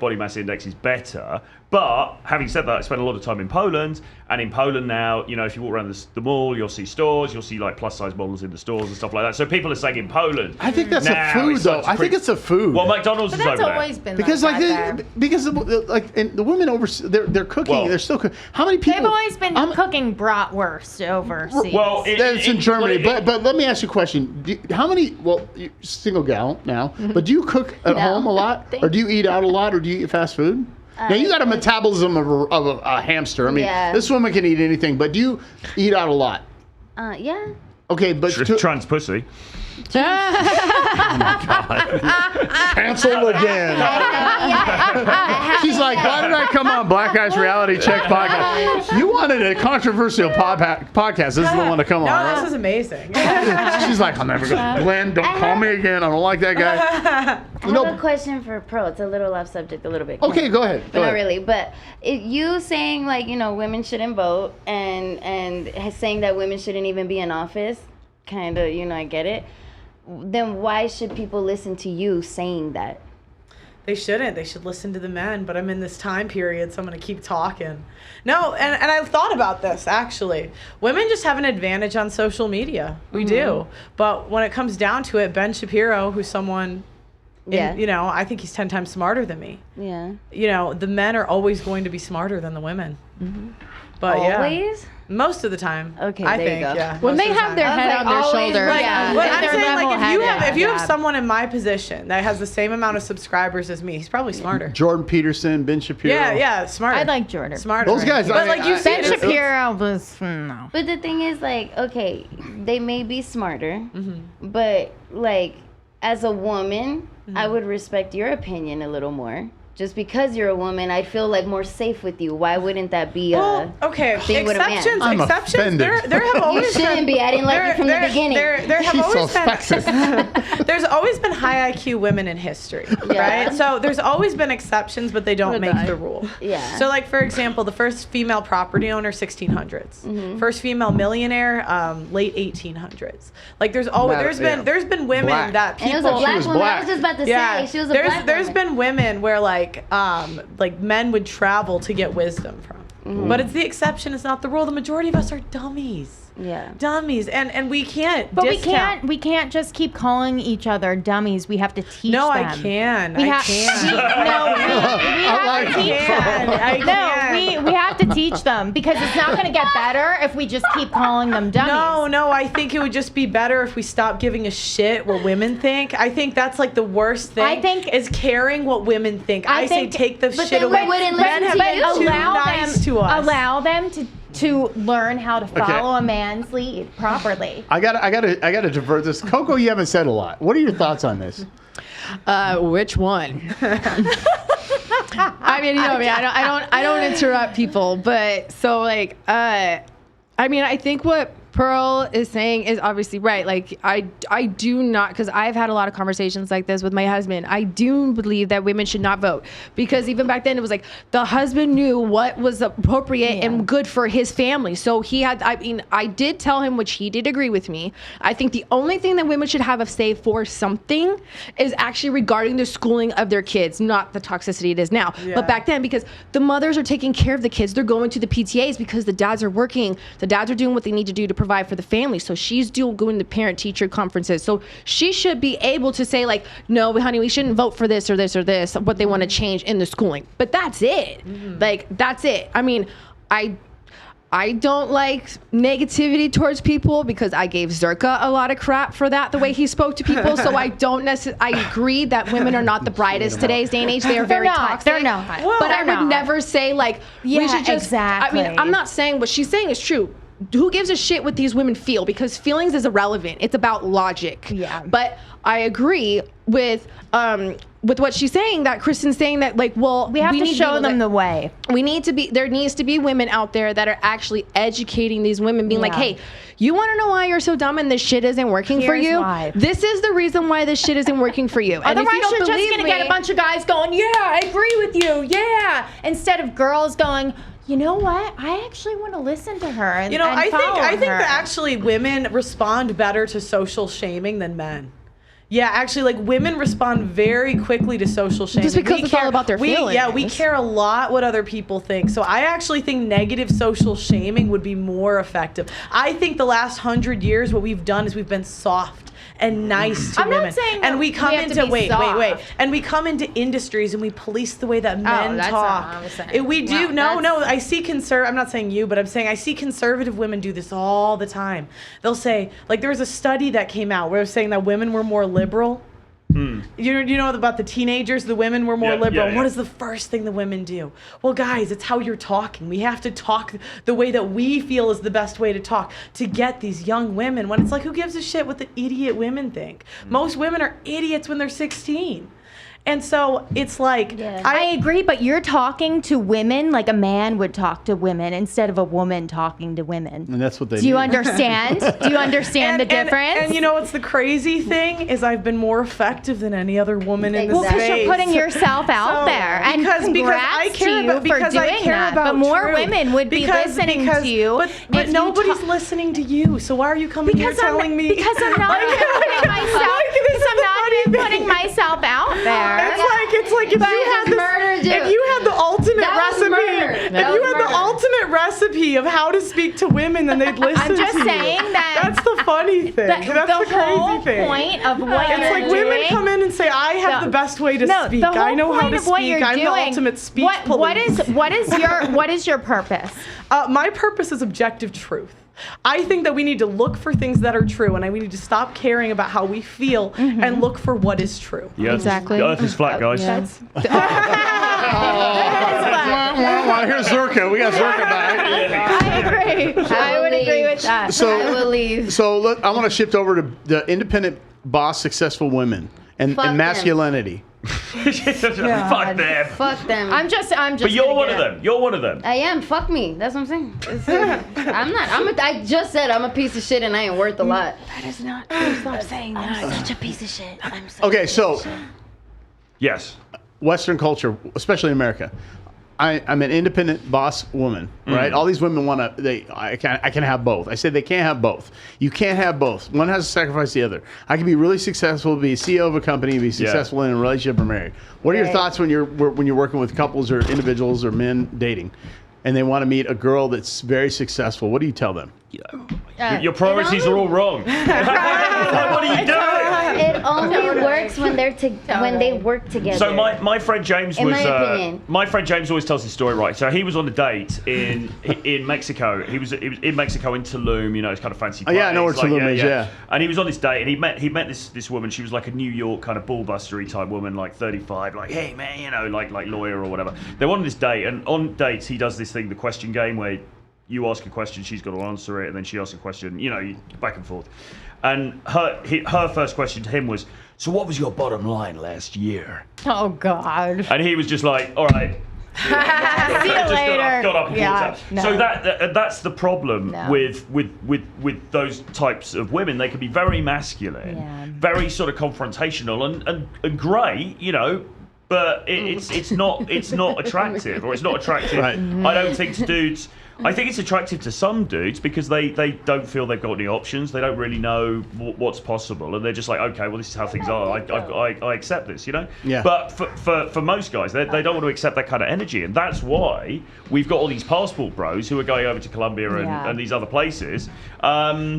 body mass index is better. But having said that, I spent a lot of time in Poland, and in Poland now, if you walk around the mall, you'll see stores, you'll see like plus size models in the stores and stuff like that. So people are saying in Poland. I think that's now a food, it's though. like I think it's a food. Well, McDonald's But is that's over there. always been because like like that there. because and the women they're cooking. Well- they're still cooking. How many people? They've always been cooking bratwurst overseas. Well, That's in Germany, but let me ask you a question. How many? Well, you're single gal now, but do you cook at No. home a lot, or do you eat out a lot, or do you eat fast food? Now you got a metabolism of a hamster. I mean, Yeah. this woman can eat anything, but do you eat out a lot? Yeah. Okay, but Trans pussy. cancel again. She's like, why did I come on Black Ice Reality Check podcast? You wanted a controversial podcast. This is the one to come on. No, right? this is amazing. She's like, I'm never going to. Glenn, don't call me again. I don't like that guy. I have a question for Pearl. It's a little off subject, a little bit. Okay, go ahead. But not really. But you saying like women shouldn't vote and saying that women shouldn't even be in office, kind of I get it. Then why should people listen to you saying that? They shouldn't. They should listen to the men. But I'm in this time period, so I'm going to keep talking. No, and I've thought about this, actually. Women just have an advantage on social media. We do. But when it comes down to it, Ben Shapiro, who's someone, I think he's 10 times smarter than me. Yeah. The men are always going to be smarter than the women. But Always? most of the time. Okay, I there you think, go. yeah. When most they of the have time. their head like, on their always, shoulder, like, yeah. But if I'm they're saying, like, if you have level-headed, someone in my position that has the same amount of subscribers as me, he's probably smarter. Jordan Peterson, Ben Shapiro. Yeah, smarter. I like Jordan. Smarter. Those guys, But like you Ben said, Shapiro was no. But the thing is, like, okay, they may be smarter, but like, as a woman, I would respect your opinion a little more. Just because you're a woman, I feel like more safe with you. Why wouldn't that be well, okay. thing with a man. Exceptions. I'm exceptions. offended. There have You always shouldn't been, be. I didn't like you from the beginning. There have She's so always been. sexist. There's always been high IQ women in history, Yeah. right? So there's always been exceptions, but they don't make the rule. Yeah. So like for example, the first female property owner, 1600s. First female millionaire, late 1800s. Like there's always there's been women Black. that And it people. was a black was woman. black. I was just about to Yeah, say she was a there's black there's woman. been women where like men would travel to get wisdom from, but it's the exception. It's not the rule. The majority of us are dummies. Yeah. Dummies, and we can't. But discount. we can't just keep calling each other dummies. We have to teach No, them. I can. We I have can. I can. we have to teach them because it's not going to get better if we just keep calling them dummies. No, I think it would just be better if we stop giving a shit what women think. I think that's like the worst thing. I think- is caring what women think. I say think- take the but shit then away. we wouldn't Men listen have to been you. too nice to us. Allow them to learn how to follow a man's lead properly. I gotta divert this. Coco, you haven't said a lot. What are your thoughts on this? Which one? I mean, I don't interrupt people, but so like, I mean, I think what Pearl is saying is obviously right. Like I do not, because I've had a lot of conversations like this with my husband. I do believe that women should not vote, because even back then it was like the husband knew what was appropriate and good for his family. So he had, I mean, I did tell him, which he did agree with me. I think the only thing that women should have a say for something is actually regarding the schooling of their kids, not the toxicity it is now. Yeah. But back then, because the mothers are taking care of the kids, they're going to the PTAs because the dads are working, the dads are doing what they need to do to provide for the family. So she's going to parent-teacher conferences. So she should be able to say, like, no, honey, we shouldn't vote for this or this or this, what they want to change in the schooling. But that's it. Like, that's it. I mean, I don't like negativity towards people, because I gave Zerka a lot of crap for that, the way he spoke to people. So I don't necessarily, I agree that women are not the brightest today's day and age. They are very toxic. They're not. But I would never say, like, we should just, exactly. I mean, I'm not saying what she's saying is true. Who gives a shit what these women feel? Because feelings is irrelevant. It's about logic. Yeah. But I agree with what she's saying, that Kristen's saying that, like, well, We have to need show people them that- the way. there needs to be women out there that are actually educating these women, being like, Yeah. hey, you want to know why you're so dumb and this shit isn't working for Here's you? why. This is the reason why this shit isn't working for you. And if Otherwise, you don't you're just believe going to get a me- bunch of guys going, yeah, I agree with you, yeah. Instead of girls going, you know what? I actually want to listen to her and You know, and I follow think her. that actually women respond better to social shaming than men. Yeah, actually, like, women respond very quickly to social shaming. Just because it's all about their feelings. Yeah, we care a lot what other people think. So I actually think negative social shaming would be more effective. I think the last 100 years, what we've done is we've been soft and nice to I'm not women. saying that and we come we have to into be wait. soft. And we come into industries and we police the way that men that's talk. not what I was saying. If we do, Wow, no, I see I'm not saying you, but I'm saying I see conservative women do this all the time. They'll say, like, there was a study that came out where it was saying that women were more liberal. You know about the teenagers, the women were more Yeah, liberal. yeah, yeah. What is the first thing the women do? Well, guys, it's how you're talking. We have to talk the way that we feel is the best way to talk to get these young women. When it's like, who gives a shit what the idiot women think? Most women are idiots when they're 16. And so it's like, I agree, but you're talking to women like a man would talk to women instead of a woman talking to women. And that's what they Do you need. understand? Do you understand the difference? And you know what's the crazy thing is I've been more effective than any other woman in the Well, because space. you're putting yourself out So, there, and because congrats I care to you about for because I doing care that. about But more truth. women would be listening to you. But if nobody's you listening to you. So why are you coming here telling me? Because I'm not even putting myself. Because I'm not even putting myself out there. It's like if But you it had was murder, dude. if you had the ultimate That was recipe, murder. if That you was had the murder. ultimate recipe of how to speak to women, then they'd listen I'm just to you. saying that That's the funny thing. That's the whole crazy thing. point of what It's you're like doing. women come in and say, "I have the best way to speak. The whole I know how point to of what speak. you're I'm doing, the ultimate speech what police." what is your purpose? My purpose is objective truth. I think that we need to look for things that are true, and we need to stop caring about how we feel and look for what is true. Yeah, Exactly. The Earth is flat, guys. Here's Zerka. We got Zerka back. I agree. I would agree with that. So, I will leave. So look, I want to shift over to the independent boss, successful women, and Fuck them. masculinity. Fuck them. Fuck them. I'm just. But you're one of them. You're one of them. I am. Fuck me. That's what I'm saying. I'm not. I just said I'm a piece of shit and I ain't worth a lot. That is not. Please stop saying that. I'm such a piece of shit. I'm such Okay, a so piece of shit. Yes. Western culture, especially in America, I'm an independent boss woman, right? All these women want to. I can have both. I say they can't have both. You can't have both. One has to sacrifice the other. I can be really successful, be CEO of a company, be successful in a relationship or married. What are your thoughts when you're working with couples or individuals or men dating, and they want to meet a girl that's very successful? What do you tell them? Your priorities are all wrong. What are you doing? It only works when when they work together. So my friend James In was. my opinion. My friend James always tells this story, right? So he was on a date in Mexico. He was in Mexico in Tulum. You know, it's kind of fancy. Oh, yeah, I know where place. Tulum is, yeah. And he was on this date, and he met this woman. She was like a New York kind of ballbustery type woman, like 35, like, hey man, you know, like lawyer or whatever. They went on this date, and on dates he does this thing, the question game, where you ask a question, she's got to answer it, and then she asks a question, you know, back and forth. And her first question to him was, so what was your bottom line last year? Oh God. And he was just like, all right, See you later. Got up and Yeah, walked out. no. So that's the problem No. with those types of women. They can be very masculine, Yeah. very sort of confrontational and great, you know. But it's not attractive, or it's not attractive. Right. I don't think to dudes. I think it's attractive to some dudes because they don't feel they've got any options. They don't really know what's possible, and they're just like, okay, well, this is how things are. I accept this, you know. Yeah. But for most guys, they don't want to accept that kind of energy, and that's why we've got all these passport bros who are going over to Colombia and these other places.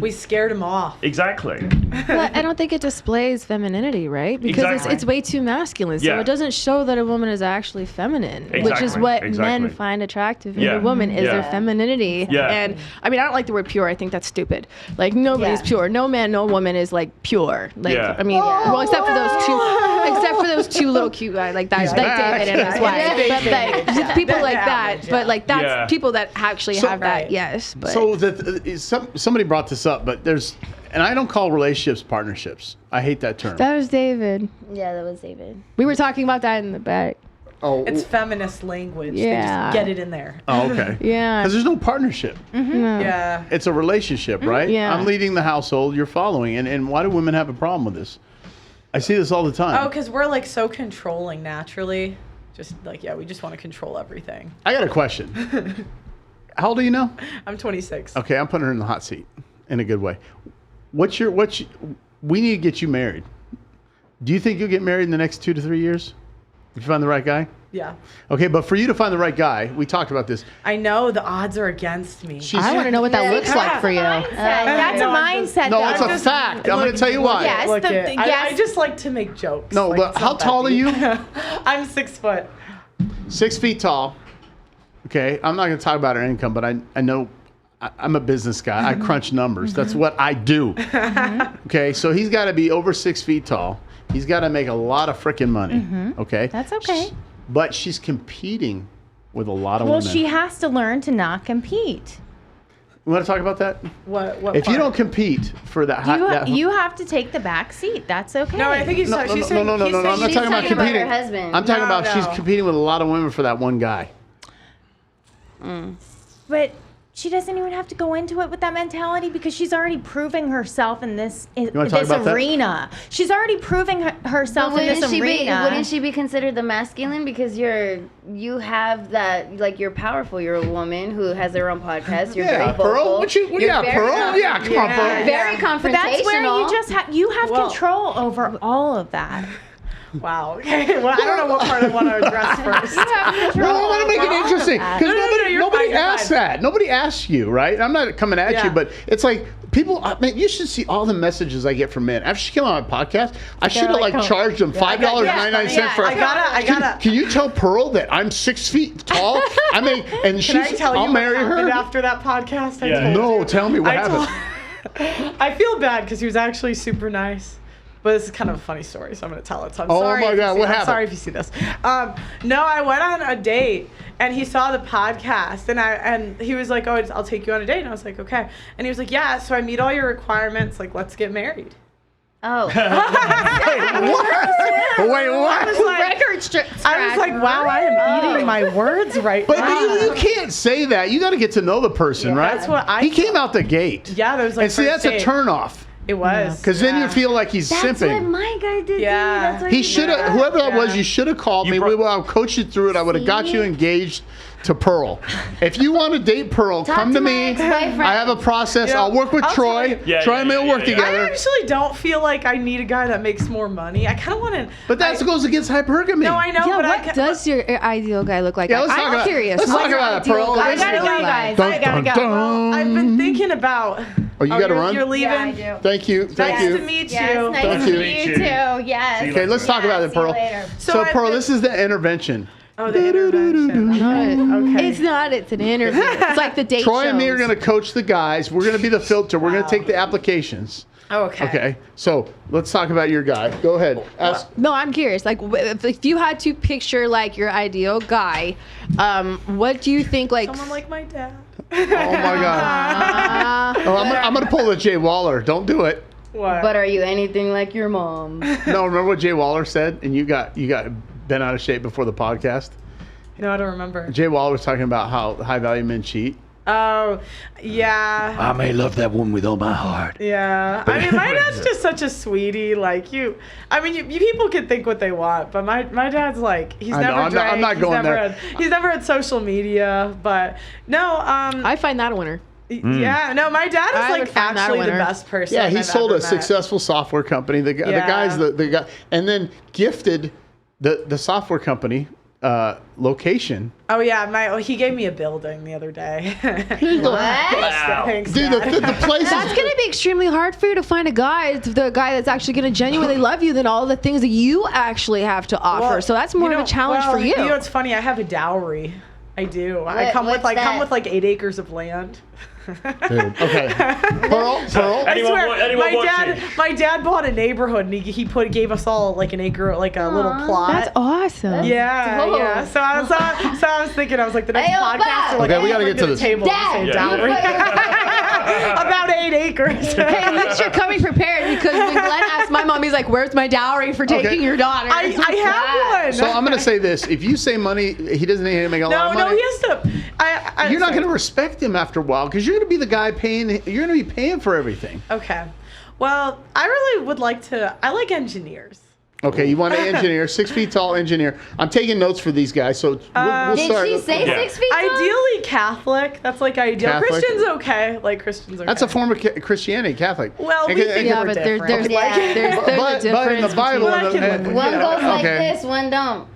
We scared them off. Exactly. But I don't think it displays femininity, right? Because Exactly. it's way too masculine. So Yeah. it doesn't show that a woman is actually feminine, which is Exactly, what exactly. men find attractive in Yeah. a woman is Yeah. their femininity. Yeah. And I mean, I don't like the word pure. I think that's stupid. Like nobody's Yeah. pure. No man, no woman is like pure. Like Yeah. I mean, well, except for those two little cute guys like that, like David and his wife. But like people like that. But like that's Yeah. people that actually So- have that. Yes. But So somebody brought this up, but and I don't call relationships partnerships. I hate that term. that was David. Yeah, that was David. We were talking about that in the back. Oh, It's feminist language. They Yeah. just get it in there. oh, okay. Yeah. Because there's no partnership. Yeah. It's a relationship, right? Yeah. I'm leading the household. You're following. And why do women have a problem with this? I see this all the time. Oh, because we're like so controlling naturally. Just like, yeah, we just want to control everything. I got a question. How old are you now? I'm 26. Okay, I'm putting her in the hot seat in a good way. We need to get you married. Do you think you'll get married in the next 2 to 3 years? If you find the right guy? Yeah. Okay, but for you to find the right guy, we talked about this. I know the odds are against me. She's- I want to know what that looks like for you. That's No, a I'm just- mindset. No, though. it's a fact. I'm going to tell you why. Yes, Look the- it. I yes. just like to make jokes. No, like, but it's how not that tall are deep. you? I'm 6 foot. 6 feet tall. Okay, I'm not going to talk about her income, but I know I'm a business guy. I crunch numbers. That's what I do. Okay, so he's got to be over 6 feet tall. He's got to make a lot of freaking money. Okay, That's okay. But she's competing with a lot of Well, women. she has to learn to not compete. You want to talk about that? What If you part? don't compete for that, You have to take the back seat. That's okay. No, I think he's No, she's no, saying, no, no, he's no, no, I'm saying not She's talking about talking about competing. her husband. I'm talking No, about she's no. competing with a lot of women for that one guy. But she doesn't even have to go into it with that mentality because she's already proving herself in this wanna talk this about that? arena. She's already proving herself in this arena. Wouldn't she be considered the masculine because you have that, like, you're powerful. You're a woman who has her own podcast. You're very vocal. Pearl. What you? You're Yeah, very Pearl. Yeah, come on, Pearl. Very confrontational. But that's where you just you have Well- control over all of that. Wow. Okay. Well, I don't know what part I want to address first. Well, I want to make it interesting because No, no, no, you're nobody fine, you're asks fine. that. Nobody asks you, right? I'm not coming at Yeah. you, but it's like people. Man, you should see all the messages I get from men. After she came on my podcast, I should have like, like oh. charged them $5.99 for. I gotta. Can you tell Pearl that I'm 6 feet tall? I mean, and Can I she's. tell you I'll what marry happened her. after that podcast? I Yeah. told No, you. tell me what I happened. I feel bad because he was actually super nice. But this is kind of a funny story, so I'm going to tell it. So I'm Oh sorry. my if you God, see- what I'm happened? sorry if you see this. No, I went on a date and he saw the podcast and he was like, "Oh, I'll take you on a date." And I was like, "Okay." And he was like, "Yeah, so I meet all your requirements. Like, let's get married." Oh. Wait, what? Record I was like, "Wow, I am eating my words right But now." you can't say that. You got to get to know the person, right? That's what I He came thought. out the gate. Yeah, that was like And see, first that's a date. turnoff. It was. Because then you feel like he's That's what simping. my guy did. Yeah. To me. That's what He should have, whoever that was, Yeah. you should have called You me. brought- We would have coached you through it. I would have got you engaged to Pearl. If you want to date Pearl, Talk come to to my me. ex-boyfriend. I have a process. Yeah. I'll work with I'll tell Troy. you. Yeah, Troy and me will work yeah, yeah. I together. actually don't feel like I need a guy that makes more money. I kind of want to. But that goes against hypergamy. No, I know, Yeah, but what does your ideal guy look like? Yeah, let's talk I'm about- curious. let's What talk your about it, ideal Pearl. guy Let's I gotta look go, like? guys. Dun, I gotta dun, go. dun. I've been thinking about. Oh, you got to you're- run? You're leaving. Yeah, I do. Thank you. Thank Nice you. to meet Yes, you. nice Thank to you. meet you too. Yes. See you Okay, let's talk about it, See you Pearl. later. So, So I've Pearl, been- this is the intervention. Oh, the intervention. Okay. It's not. It's an interview. It's like the date Troy and me shows. are going to coach the guys. We're going to be the filter. We're going Wow. to take the applications. Okay. Okay. So let's talk about your guy. Go ahead. Ask. No, I'm curious. Like, if you had to picture like your ideal guy, what do you think? Like, Someone like my dad. Oh my God. Oh, I'm gonna pull the Jay Waller. Don't do it. What? But are you anything like your mom? No, remember what Jay Waller said? And you got bent out of shape before the podcast. No, I don't remember. Jay Waller was talking about how high value men cheat. Oh, yeah. I may love that woman with all my heart. Yeah. I mean, my dad's just such a sweetie. Like, you people can think what they want, but my dad's like, he's I know, never drank. I'm not going there. He's never had social media, but no. I find that a winner. Yeah, no, my dad is I would like find that actually the winner. best person. Yeah, he I've sold ever a met. successful software company. The guy's the guy, and then gifted the software company location. Oh yeah, he gave me a building the other day. Wow. Thanks, Dude, Dad. the place That's is. going to be extremely hard for you to find the guy that's actually going to genuinely love you than all the things that you actually have to offer. Well, so that's more of a challenge for you. You know, it's funny. I have a dowry. I do. I come with like 8 acres of land. Dude, okay. Pearl. I swear, anyone watching? my dad bought a neighborhood and he gave us all like an acre, like a little plot. That's awesome. Yeah, dope. yeah. So I was thinking, I was like, the next Hey, podcast, Bob. we're like, Okay, we gotta bring get to the this. table Dad, and say you dowry. About 8 acres. Hey, at least you're coming prepared because when Glenn asked my mom, he's like, "Where's my dowry for taking your daughter?" I have one. So I'm gonna say this: if you say money, he doesn't need to make a lot of money. No, he has to. You're not sorry. going to respect him after a while because you're going to be the guy paying. You're going to be paying for everything. Okay. Well, I really would like to. I like engineers. Okay, you want an engineer, 6 feet tall engineer. I'm taking notes for these guys, so we'll Did start. she say Yeah. 6 feet tall? Ideally Catholic. That's like ideal. Catholic? Christians okay. Like Christians okay. That's a form of Christianity, Catholic. Well, we And- think yeah, we're but there's different. there's but a difference. in the Bible, Well, I can live with One Yeah. goes like Okay. this, one don't.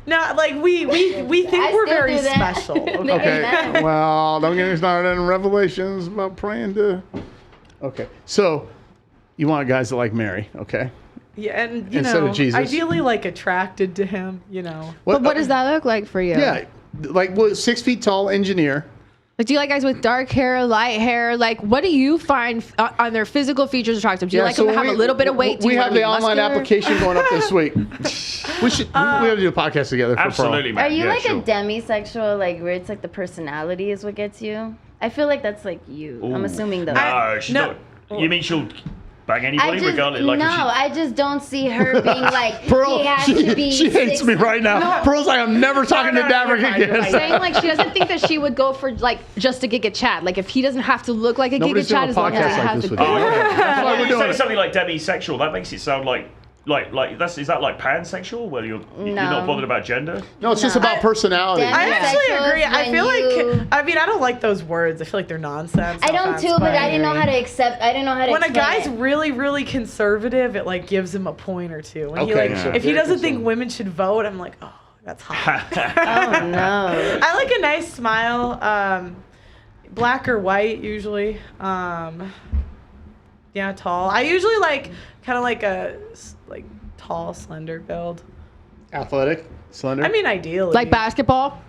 No, like we think I we're still very do that. special. Okay. Okay. Amen. Well, don't get me started in Revelations about praying to. Okay, so you want guys that like Mary, okay? Yeah, and you Instead know, of Jesus. ideally like attracted to him. You know. But what does that look like for you? Yeah, like 6 feet tall engineer. Like, do you like guys with dark hair, light hair? Like, what do you find on their physical features attractive? Do you like them to have a little bit of weight? Do We you have want the them to be online muscular? application going up this week. We have to do a podcast together for Absolutely, Pearl. man. Are you Yeah, like sure. a demisexual, like where it's like the personality is what gets you? I feel like that's like you. I'm Ooh. assuming though. No, she's No. not. You mean she'll bang I anybody just regardless? Like, no, if she- I just don't see her being like Pearl, he has to be. she hates 6 me right now. Pearl's like, I'm never talking to no, Daverick you're fine, you're again. fine. Saying like she doesn't think that she would go for like just a Giga Chad. Like if he doesn't have to look like a Nobody's Giga doing Chad, a as long as podcast he like has this the with you. Oh, okay. That's why we're You doing say it. something like demisexual. That makes it sound like is that like pansexual, where you're not No. bothered about gender? No, it's just about personality. Damn. I actually Demisexuals agree. I when feel you- like I mean I don't like those words. I feel like they're nonsense. I No don't offense, too, but I didn't know how to accept. I didn't know how to. When a explain guy's it. really, really conservative, it like gives him a point or two. When he Okay, like, so if he very doesn't think conservative. women should vote, I'm like, oh, that's hot. Oh no. I like a nice smile, black or white usually. Yeah, tall. I usually like kind of like a like tall, slender build. Athletic, slender. I mean, ideally. like basketball,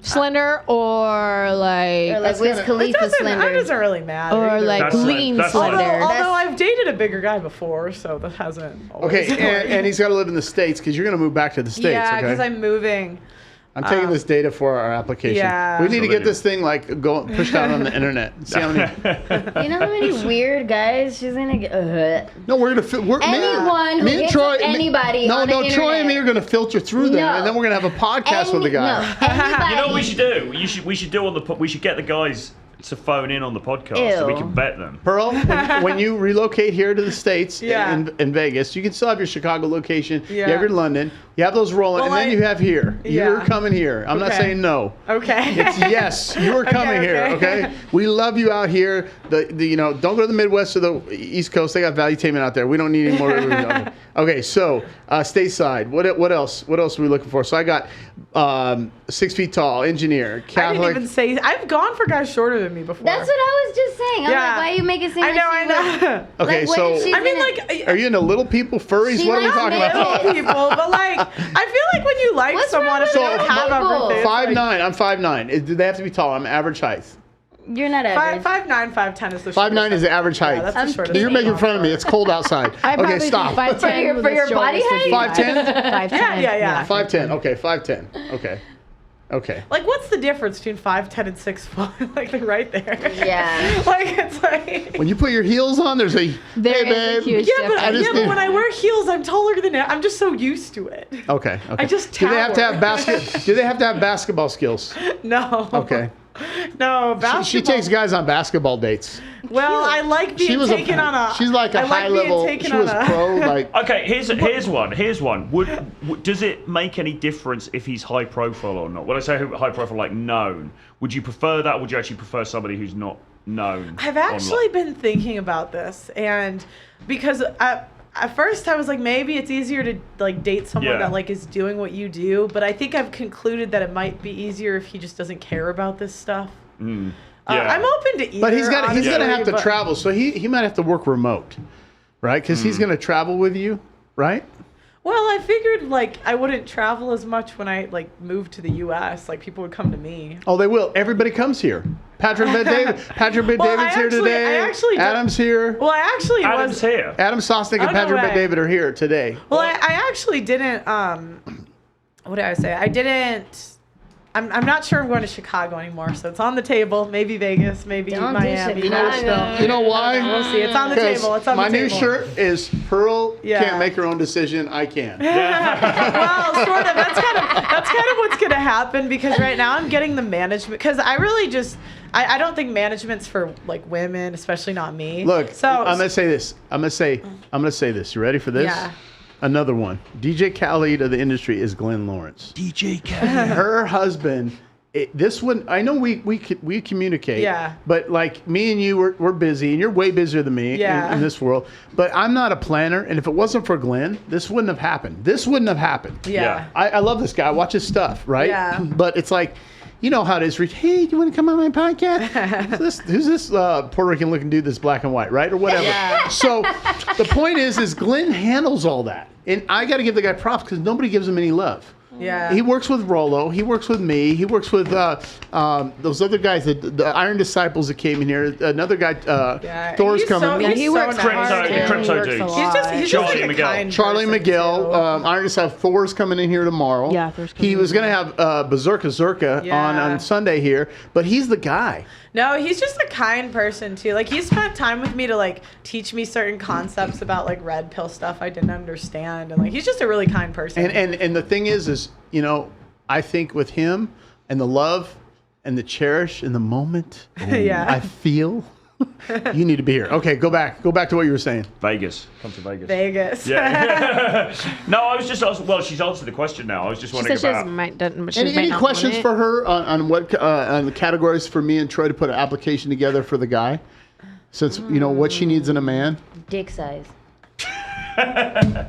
slender, or Or like like Wiz It Khalifa doesn't, slender. it doesn't really matter. or either like way. That's lean that's slender. Although I've dated a bigger guy before, so that hasn't. Okay, always and he's got to live in the States because you're going to move back to the States. yeah, because okay? I'm moving. I'm taking this data for our application. Yeah. We need to get Absolutely. this thing like pushed out on the internet. See how many? You know how many weird guys she's gonna get? No, we're gonna. Anyone who hits up anybody No, on no, the Troy and me internet. are gonna filter through them, No. and then we're gonna have a podcast with the guy. No, anybody. You know what we should do? We should do on the we should get the guys to phone in on the podcast so we Ew. can vet them. Pearl, when you relocate here to the States Yeah. in Vegas, you can still have your Chicago location. You Yeah. have your London. You have those rolling, Well, and then you have here. You're Yeah. coming here. I'm not Okay. saying no. Okay. It's yes, you are coming here. Okay, we love you out here. The don't go to the Midwest or the East Coast. They got valuetainment out there. We don't need any more. Okay, so stateside. What else? What else are we looking for? So I got 6 feet tall, engineer, I Catholic. didn't even say. I've gone for guys shorter than me before. That's what I was just saying. I'm Yeah. like, why you make it seem I like know. she I was- know. Okay, like, what so if she's I mean, gonna- like, are you into little people, furries? She What are we likes talking little about? people, but like, I feel like when you like What's someone, wrong if with they don't little have people? everything, it's 5'9". like, I'm 5'9". Do they have to be tall? I'm average height. You're not average. 5'9", 5'10" is the 5'9" is the average height. Yeah, that's the I'm- shortest. You're making fun of me. It's cold outside. I Okay, probably stop. think 5'10" For your body height? 5'10"? 5'10". Yeah. 5'10". Okay, 5'10". Okay. Okay. Like, what's the difference between 5'10" and 6 foot? Like, they're right there. Yeah. Like, it's like. When you put your heels on, there's a There hey, is a babe. huge Yeah, but, difference. when I wear heels, I'm taller than it. I'm just so used to it. Okay. I just do they have to tower. have Do they have to have basketball skills? No. Okay. No, basketball. She takes guys on basketball dates. Well, I like being taken on a. She's like a I like high being level. taken She was on a- pro. Like Okay, here's one. Does it make any difference if he's high profile or not? When I say high profile, like known, would you prefer that? Or would you actually prefer somebody who's not known? I've actually been thinking about this, and because at first I was like, maybe it's easier to like date someone Yeah. that like is doing what you do, but I think I've concluded that it might be easier if he just doesn't care about this stuff. Yeah. I'm open to either. but he's gonna honestly, have to but- travel, so he might have to work remote, right? Because he's gonna travel with you, right? Well, I figured like I wouldn't travel as much when I like moved to the U.S. Like people would come to me. Oh, they will. Everybody comes here. Patrick Bet David's here today. I actually don't- Adam's here. Well, I actually Adam's was. here. Adam Sosnick Oh, and no Patrick Bet way. David are here today. Well, I actually didn't. What did I say? I didn't. I'm not sure I'm going to Chicago anymore, so it's on the table. Maybe Vegas, maybe Don't do Miami. Chicago. You know why? We'll see. It's on the Because table. It's on my the new table. shirt is Pearl Yeah. can't make her own decision. I can. Well, sort of. That's kind of what's gonna happen because right now I'm getting the management because I really just I don't think management's for like women, especially not me. Look, so I'm gonna say this. I'm gonna say this. You ready for this? Yeah. Another one. DJ Khaled of the industry is Glenn Lawrence. DJ Khaled. Her husband. This one, I know we communicate. Yeah. But like me and you, we're busy, and you're way busier than me Yeah. in this world. But I'm not a planner, and if it wasn't for Glenn, this wouldn't have happened. yeah. I love this guy. I watch his stuff, right? Yeah. But it's like, you know how it is. Hey, do you want to come on my podcast? Who's this Puerto Rican looking dude that's black and white, right? Or whatever. Yeah. So the point is Glenn handles all that. And I got to give the guy props because nobody gives him any love. Yeah. He works with Rollo. He works with me. He works with those other guys, the Iron Disciples that came in here. Another guy, Thor's he's coming. so- Yeah, he's he so works nice. hard. The crypto He works dudes. a lot. He's just Charlie like a Miguel. kind Charlie person, Miguel, too. Iron Disciple. Thor's coming in here tomorrow. Yeah, Thor's coming He in was going to tomorrow. have Berserka Zerka Yeah. on Sunday here, but he's the guy. No, he's just a kind person too. Like he spent time with me to like teach me certain concepts about like red pill stuff I didn't understand, and like he's just a really kind person. And the thing is you know, I think with him and the love and the cherish in the moment, Yeah. I feel you need to be here. Okay, go back to what you were saying. Vegas. Come to Vegas. Vegas. Yeah. No, I was just well, she's answered the question now. I was just She wondering said she about. might Any not questions want it. for her on what on the categories for me and Troy to put an application together for the guy? Since you know what she needs in a man. Dick size.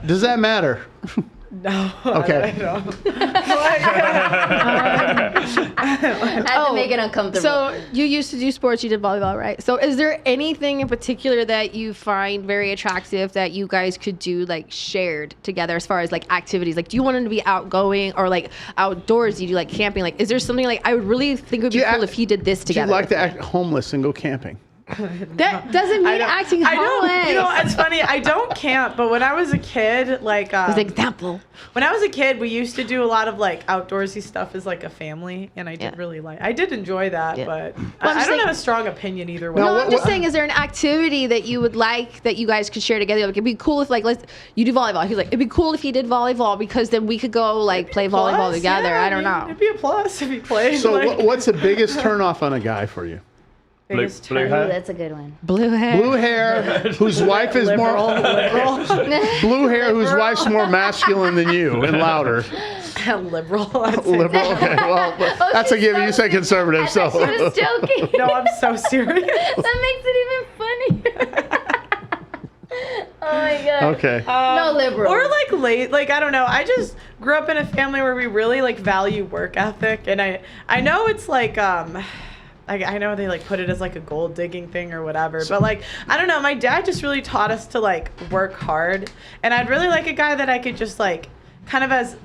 Does that matter? No. Okay. I don't. Had to make it uncomfortable. So you used to do sports, you did volleyball, right? So is there anything in particular that you find very attractive that you guys could do like shared together as far as like activities? Like do you want him to be outgoing or like outdoors? Do you do like camping? Like is there something like I would really think it would be cool if he did this Do you together? like to act homeless and go camping? That doesn't mean acting I homeless. don't. You know, it's funny. I don't camp, but when I was a kid, like As an example. when I was a kid, we used to do a lot of like outdoorsy stuff as like a family, and I did I did enjoy that, Yeah. but I'm I just don't saying- have a strong opinion either way. No, No, I'm just what- saying, is there an activity that you would like that you guys could share together? Like, it'd be cool if, like, you do volleyball. He's like, it'd be cool if he did volleyball because then we could go, like, play volleyball Plus, together. yeah, I don't know. It'd be a plus if he played. So like, what's the biggest turnoff on a guy for you? biggest blue turn- hair? Ooh, that's a good one. Blue hair. Blue hair, whose wife is liberal, more liberal, blue hair, whose wife's more masculine than you and louder. liberal. I'd say. Liberal. Okay, well, that's a she's given. so You said conservative, I so. thought she was joking. No, I'm so serious. That makes it even funnier. Oh my god. Okay. No liberal. Or like late, like I don't know. I just grew up in a family where we really like value work ethic, and I know it's like I know they like put it as like a gold digging thing or whatever, but like I don't know. My dad just really taught us to like work hard, and I'd really like a guy that I could just like kind of as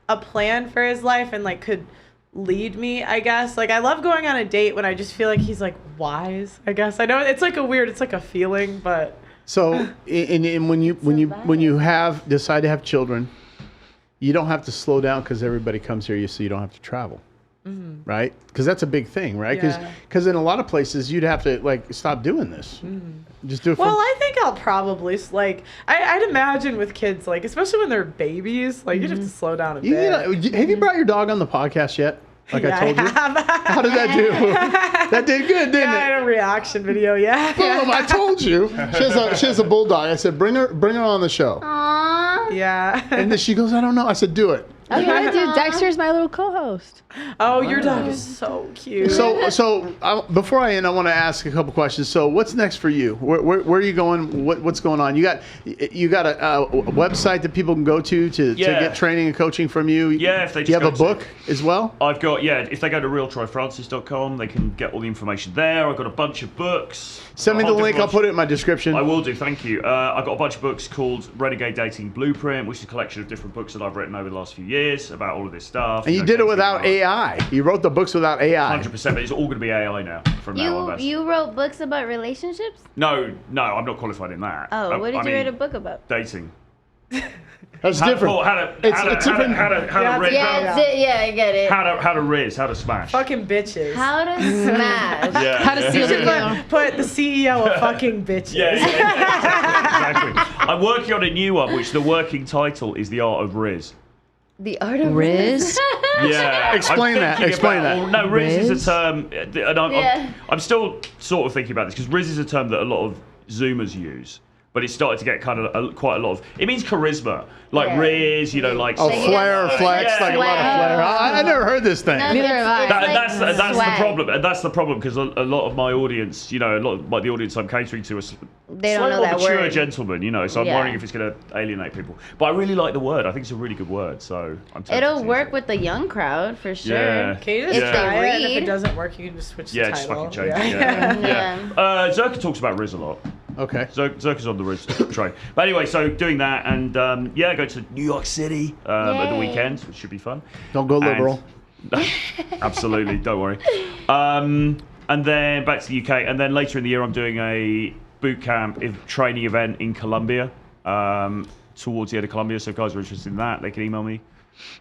a plan for his life and like could lead me, I guess. Like I love going on a date when I just feel like he's like wise, I guess. I know it's like it's like a feeling, but So, and when you decide to have children, you don't have to slow down because everybody comes here, so you don't have to travel. right? Because that's a big thing, right? Yeah. Because in a lot of places you'd have to like stop doing this. Just do it. Well, I think I'll probably like. I'd imagine with kids, like especially when they're babies, like you have to slow down a bit. Have you brought your dog on the podcast yet? Like Yeah, I told you. have. How did that do? That did good, didn't Yeah, I it? had a reaction video. Yeah. Boom! I told you. She has a bulldog. I said, bring her on the show. Aww. Yeah. And then she goes, I don't know. I said, do it. I gotta do. Dexter's my little co-host. Oh, your dog is so cute. So before I end, I want to ask a couple questions. So, what's next for you? Where are you going? What's going on? You got a website that people can go to get training and coaching from you. Yeah, if they just you have go a book as well. I've got if they go to realtroyfrancis.com, they can get all the information there. I've got a bunch of books. Send me the link. I'll put it in my description. I will do. Thank you. I've got a bunch of books called Renegade Dating Blueprint, which is a collection of different books that I've written over the last few years about all of this stuff. And you did it without AI. You wrote the books without AI. 100%, but it's all going to be AI now from now on. You wrote books about relationships? No, I'm not qualified in that. Oh, what did you write a book about? Dating. That's different. It's different. How to riz, how to smash. Fucking bitches. How to smash. Yeah. How to seal the deal. Put the CEO of fucking bitches. Exactly. I'm working on a new one, which the working title is The Art of Riz. The art of Riz? Yeah. Explain that. Well, no, Riz is a term, and I'm still sort of thinking about this, because Riz is a term that a lot of Zoomers use. But it's started to get kind of quite a lot of. It means charisma, like Riz, like. Oh, flair, flex, like a lot of flair. I never heard this thing. Neither have I. That's the problem, and that's the problem because a lot of my audience, a lot of the audience I'm catering to are They don't know that mature word. gentlemen, so I'm worrying if it's going to alienate people. But I really like the word. I think it's a really good word, so I'm tempted It'll to work use it. with the young crowd for sure. Yeah. Can you just If try they it? And if read. it doesn't work, you can just switch the Yeah, title. just fucking change it. Yeah. Zerka talks about Riz a lot. Okay. Zerka's on the Riz train. But anyway, so doing that and go to New York City at the weekend, which should be fun. Don't go liberal. Absolutely, don't worry. And then back to the UK, and then later in the year I'm doing a boot camp training event in Colombia, towards the end of Colombia. So if guys are interested in that, they can email me.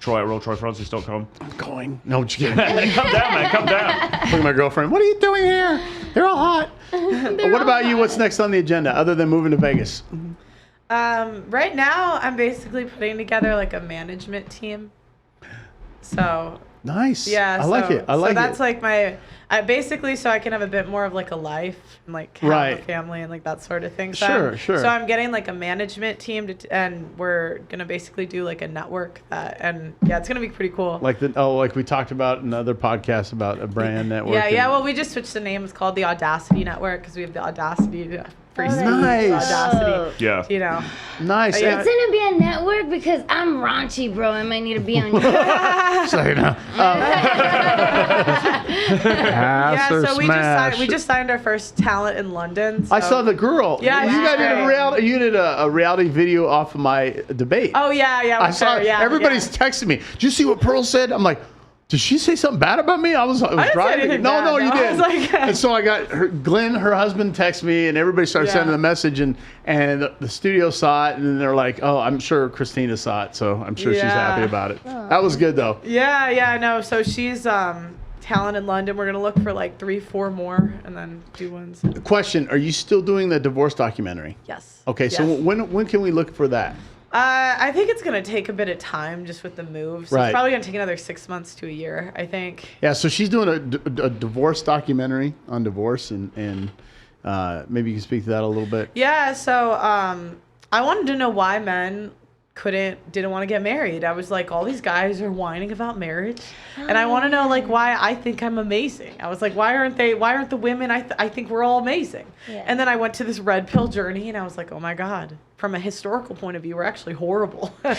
Troy@realtroyfrancis.com. I'm going. No, just kidding. Come down, man. Come down. Look at my girlfriend. What are you doing here? They're all hot. What about you? What's next on the agenda other than moving to Vegas? Right now, I'm basically putting together like a management team. So Nice. yeah, I like it. I like so that's it. like basically so I can have a bit more of like a life and like have a Right. family and like that sort of thing. So Sure. So I'm getting like a management team and we're gonna basically do like a network it's gonna be pretty cool. Like we talked about in other podcasts about a brand network. Yeah. Well, we just switched the name. It's called the Audacity Network because we have the audacity to freestyle. Nice. Audacity. Yeah. Nice. Yeah. It's gonna be a network because I'm raunchy, bro. I might need to be on your. So, Yeah, so smash. we just signed our first talent in London. I so- saw the girl. Yeah, you she's guys did a great. reality. You did a reality video off of my debate. Oh yeah. I saw. Yeah, Everybody's texting me. Did you see what Pearl said? I'm like, did she say something bad about me? I was didn't say driving. anything No, bad, no, you though. I did. was like- And so I got Glenn, her husband, text me, and everybody started Yeah. sending the message, and the studio saw it, and then they're like, oh, I'm sure Christina saw it, so I'm sure she's happy Yeah. about it. That was good though. Yeah. No. So she's talent in London. We're gonna look for like 3-4 more and then do ones. Question: are you still doing the divorce documentary? Yes. Okay, so Yes. when can we look for that? I think it's gonna take a bit of time just with the move. So Right. it's probably gonna take another 6 months to a year. I think. Yeah, so she's doing a divorce documentary on divorce, and maybe you can speak to that a little bit. Yeah. So I wanted to know why men didn't want to get married. I was like, all these guys are whining about marriage, and I want to know like why I think I'm amazing. I was like, why aren't the women? I think we're all amazing. Yeah. And then I went to this red pill journey, and I was like, oh my god, from a historical point of view, we're actually horrible. and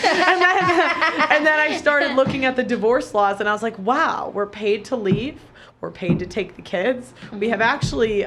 then I started looking at the divorce laws, and I was like, wow, we're paid to leave. We're paid to take the kids. We have actually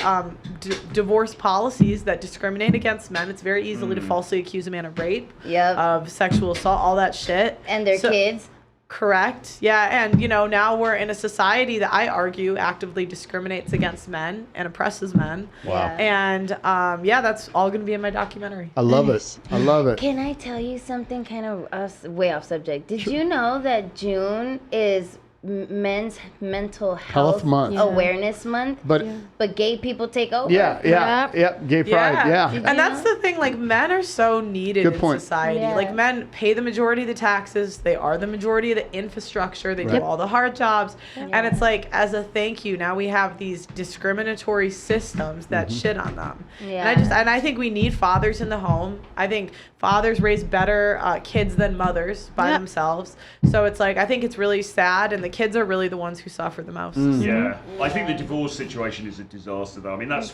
divorce policies that discriminate against men. It's very easy to falsely accuse a man of rape, of sexual assault, all that shit. And their kids. Correct. Yeah, and now we're in a society that I argue actively discriminates against men and oppresses men. Wow. And that's all going to be in my documentary. I love it. I love it. Can I tell you something kind of way off subject? Did you know that June is men's mental health month, awareness month, but gay people take over. Gay pride, And that's the thing, like, men are so needed in society. Yeah. Like, men pay the majority of the taxes, they are the majority of the infrastructure, they do all the hard jobs, and it's like, as a thank you, now we have these discriminatory systems that shit on them. And I think we need fathers in the home. I think fathers raise better kids than mothers by themselves. So it's like, I think it's really sad, and the kids are really the ones who suffer the most. Yeah. I think the divorce situation is a disaster, though. I mean, that's...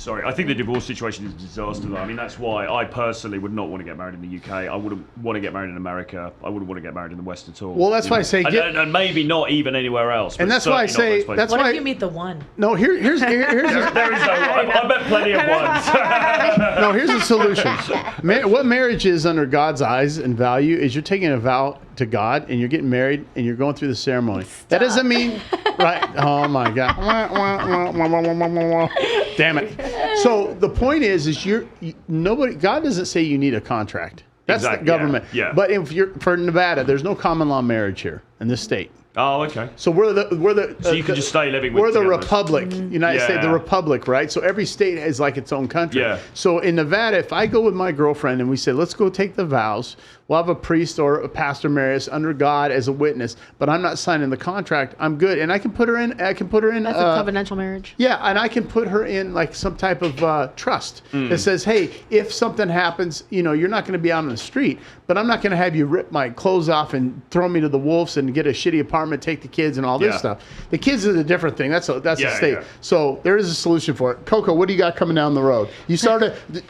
Sorry, I think the divorce situation is a disaster, though. I mean, that's why I personally would not want to get married in the UK. I wouldn't want to get married in America. I wouldn't want to get married in the West at all. Well, that's why I say... And maybe not even anywhere else. And that's why I say... What if you meet the one? No, here's there is no... I bet plenty of ones. No, here's the solution. What marriage is under God's eyes and value is you're taking a vow to God and you're getting married and you're going through the ceremony. That doesn't mean, right? Oh my God. Damn it. So the point is nobody, God doesn't say you need a contract. That's the government. Yeah. But if you're, for Nevada, there's no common law marriage here in this state. Oh, okay. So we're the. So you can just stay living with. We're the together. republic, United States, the republic, right? So every state is like its own country. Yeah. So in Nevada, if I go with my girlfriend and we say, let's go take the vows, we'll have a priest or a pastor marry us under God as a witness, but I'm not signing the contract. I'm good, and I can put her in. That's a covenantal marriage. Yeah, and I can put her in like some type of trust that says, hey, if something happens, you're not going to be out on the street, but I'm not going to have you rip my clothes off and throw me to the wolves and get a shitty apartment, take the kids and all this stuff. The kids is a different thing. That's a state. Yeah. So there is a solution for it. Coco, what do you got coming down the road?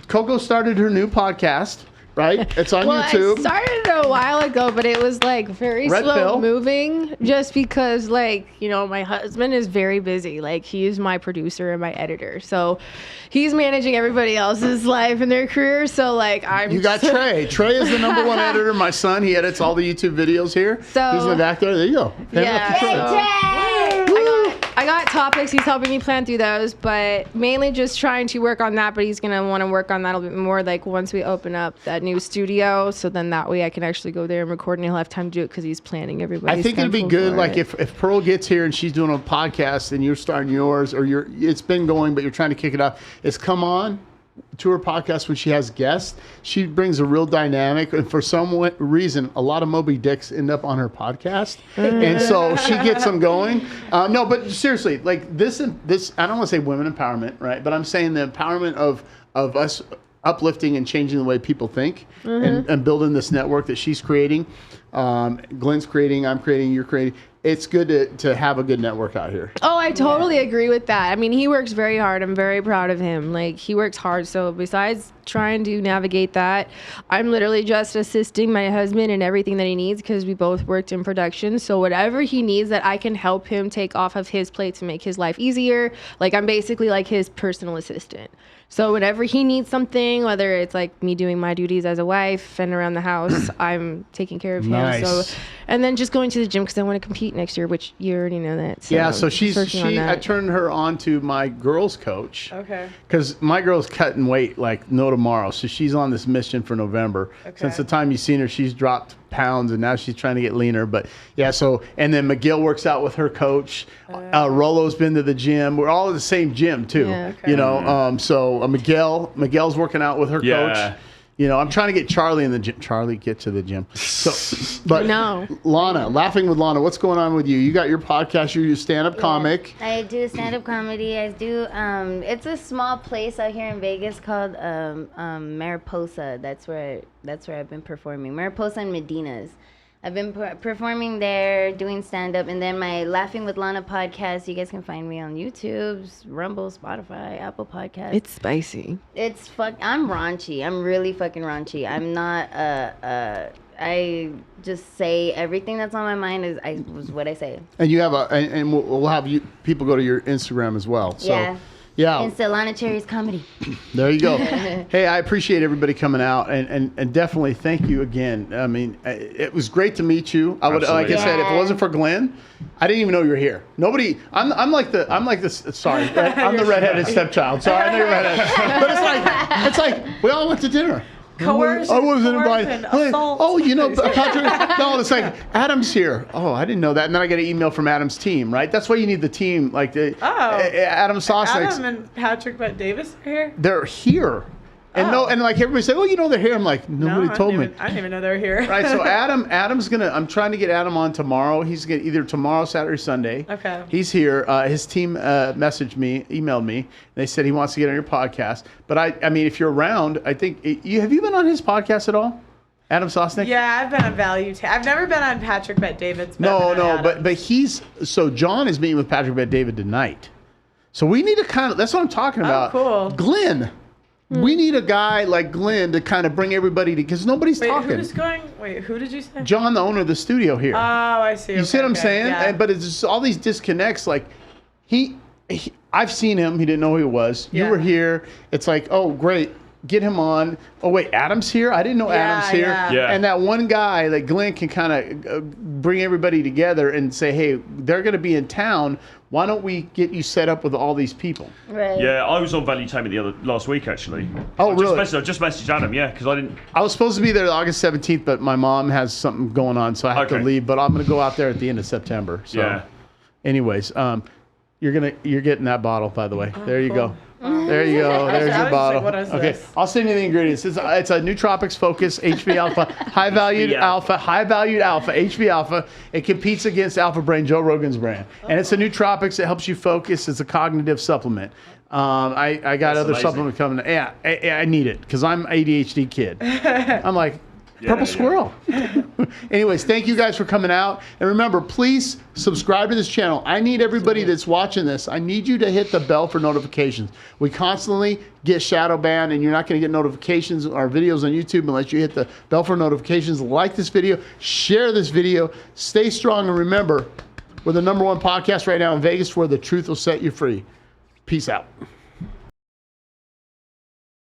Coco started her new podcast. Right? It's on YouTube. I started it a while ago, but it was like very slow moving just because my husband is very busy. Like, he's my producer and my editor. So he's managing everybody else's life and their career. So You got Trey. Trey is the number one editor. My son, he edits all the YouTube videos here. So he's in the back there. There you go. I got topics. He's helping me plan through those, but mainly just trying to work on that. But he's going to want to work on that a little bit more once we open up that new studio. So then that way I can actually go there and record, and he'll have time to do it because he's planning everybody. I think it'd be good if Pearl gets here and she's doing a podcast and you're starting yours, or it's been going but you're trying to kick it off, is come on to her podcast when she has guests. She brings a real dynamic, and for some reason a lot of Moby Dicks end up on her podcast, and so she gets them going. No, but seriously, this I don't want to say women empowerment, right? But I'm saying the empowerment of us uplifting and changing the way people think, and building this network that she's creating, Glenn's creating, I'm creating, you're creating. It's good to have a good network out here. Oh, I totally agree with that. I mean, he works very hard. I'm very proud of him. He works hard. So besides trying to navigate that, I'm literally just assisting my husband in everything that he needs because we both worked in production. So whatever he needs that I can help him take off of his plate to make his life easier, I'm basically his personal assistant. So whenever he needs something, whether it's me doing my duties as a wife and around the house, I'm taking care of him. Nice. So, and then just going to the gym because I want to compete next year, which you already know that. So I turned her on to my girls coach. Okay. Because my girl's cutting weight no tomorrow. So she's on this mission for November. Okay. Since the time you've seen her, she's dropped pounds and now she's trying to get leaner. But and then McGill works out with her coach. Rolo's been to the gym. We're all at the same gym too. Yeah, okay. So Miguel's working out with her coach. I'm trying to get Charlie in the gym. Charlie, get to the gym. So, but no. Lana, Laughing with Lana, what's going on with you? You got your podcast. You're a stand-up comic. I do stand-up comedy. I do. It's a small place out here in Vegas called Mariposa. That's where I've been performing. Mariposa and Medina's. I've been performing there, doing stand-up, and then my Laughing with Lana podcast, you guys can find me on YouTube, Rumble, Spotify, Apple Podcasts. It's spicy. I'm raunchy. I'm really fucking raunchy. I'm not, I just say everything that's on my mind is what I say. And you have and we'll have people go to your Instagram as well. So. Yeah. Yeah. And Lana Cherry's comedy. There you go. Hey, I appreciate everybody coming out, and definitely thank you again. I mean, it was great to meet you. I would, like I said, if it wasn't for Glenn, I didn't even know you were here. Nobody. I'm like this. Sorry, I'm the redheaded stepchild. Sorry, I know you're redheaded. But it's like we all went to dinner. Coercion. I wasn't invited. coercion, Hey, assault. oh, you know, Patrick. No, it's like Adam's here. Oh, I didn't know that. And then I get an email from Adam's team. Right. That's why you need the team. Like the Adam Sosnick's. Adam and Patrick Bet Davis are here. They're here. And and like everybody said, oh, you know they're here. I'm like, nobody told me. I didn't even know they were here. Right, so Adam's gonna. I'm trying to get Adam on tomorrow. He's gonna either tomorrow, Saturday, Sunday. Okay. He's here. His team emailed me. They said he wants to get on your podcast. But I mean, if you're around, I think have you been on his podcast at all, Adam Sosnick? Yeah, I've been on Value. I've never been on Patrick Bet David's. No, but John is meeting with Patrick Bet David tonight. So we need to kind of. That's what I'm talking about. Cool. Glenn. We need a guy like Glenn to kind of bring everybody because nobody's talking. Who did you say? John, the owner of the studio here. Oh, I see. You see what I'm saying? Yeah. But it's just all these disconnects. Like I've seen him. He didn't know who he was. You were here. It's like, oh, great. Get him on. Oh, wait, Adam's here? I didn't know Adam's here. Yeah. And that one guy, like Glenn, can kind of bring everybody together and say, hey, they're going to be in town. Why don't we get you set up with all these people? Right. Yeah, I was on Value Taming last week, actually. Oh, really? I just messaged Adam, because I didn't... I was supposed to be there August 17th, but my mom has something going on, so I have to leave. But I'm going to go out there at the end of September. So, anyways, you're getting that bottle, by the way. There you go. There you go. There's your bottle. Like, what is this? I'll send you the ingredients. It's a Nootropics Focus HB Alpha, high valued alpha, HB Alpha. It competes against Alpha Brain, Joe Rogan's brand, and it's a Nootropics. It helps you focus. It's a cognitive supplement. I got other supplements coming. Yeah, I need it because I'm an ADHD kid. I'm like. Purple squirrel. Anyways, thank you guys for coming out. And remember, please subscribe to this channel. I need everybody that's watching this, I need you to hit the bell for notifications. We constantly get shadow banned, and you're not going to get notifications on our videos on YouTube unless you hit the bell for notifications. Like this video, share this video, stay strong, and remember, we're the #1 podcast right now in Vegas where the truth will set you free. Peace out.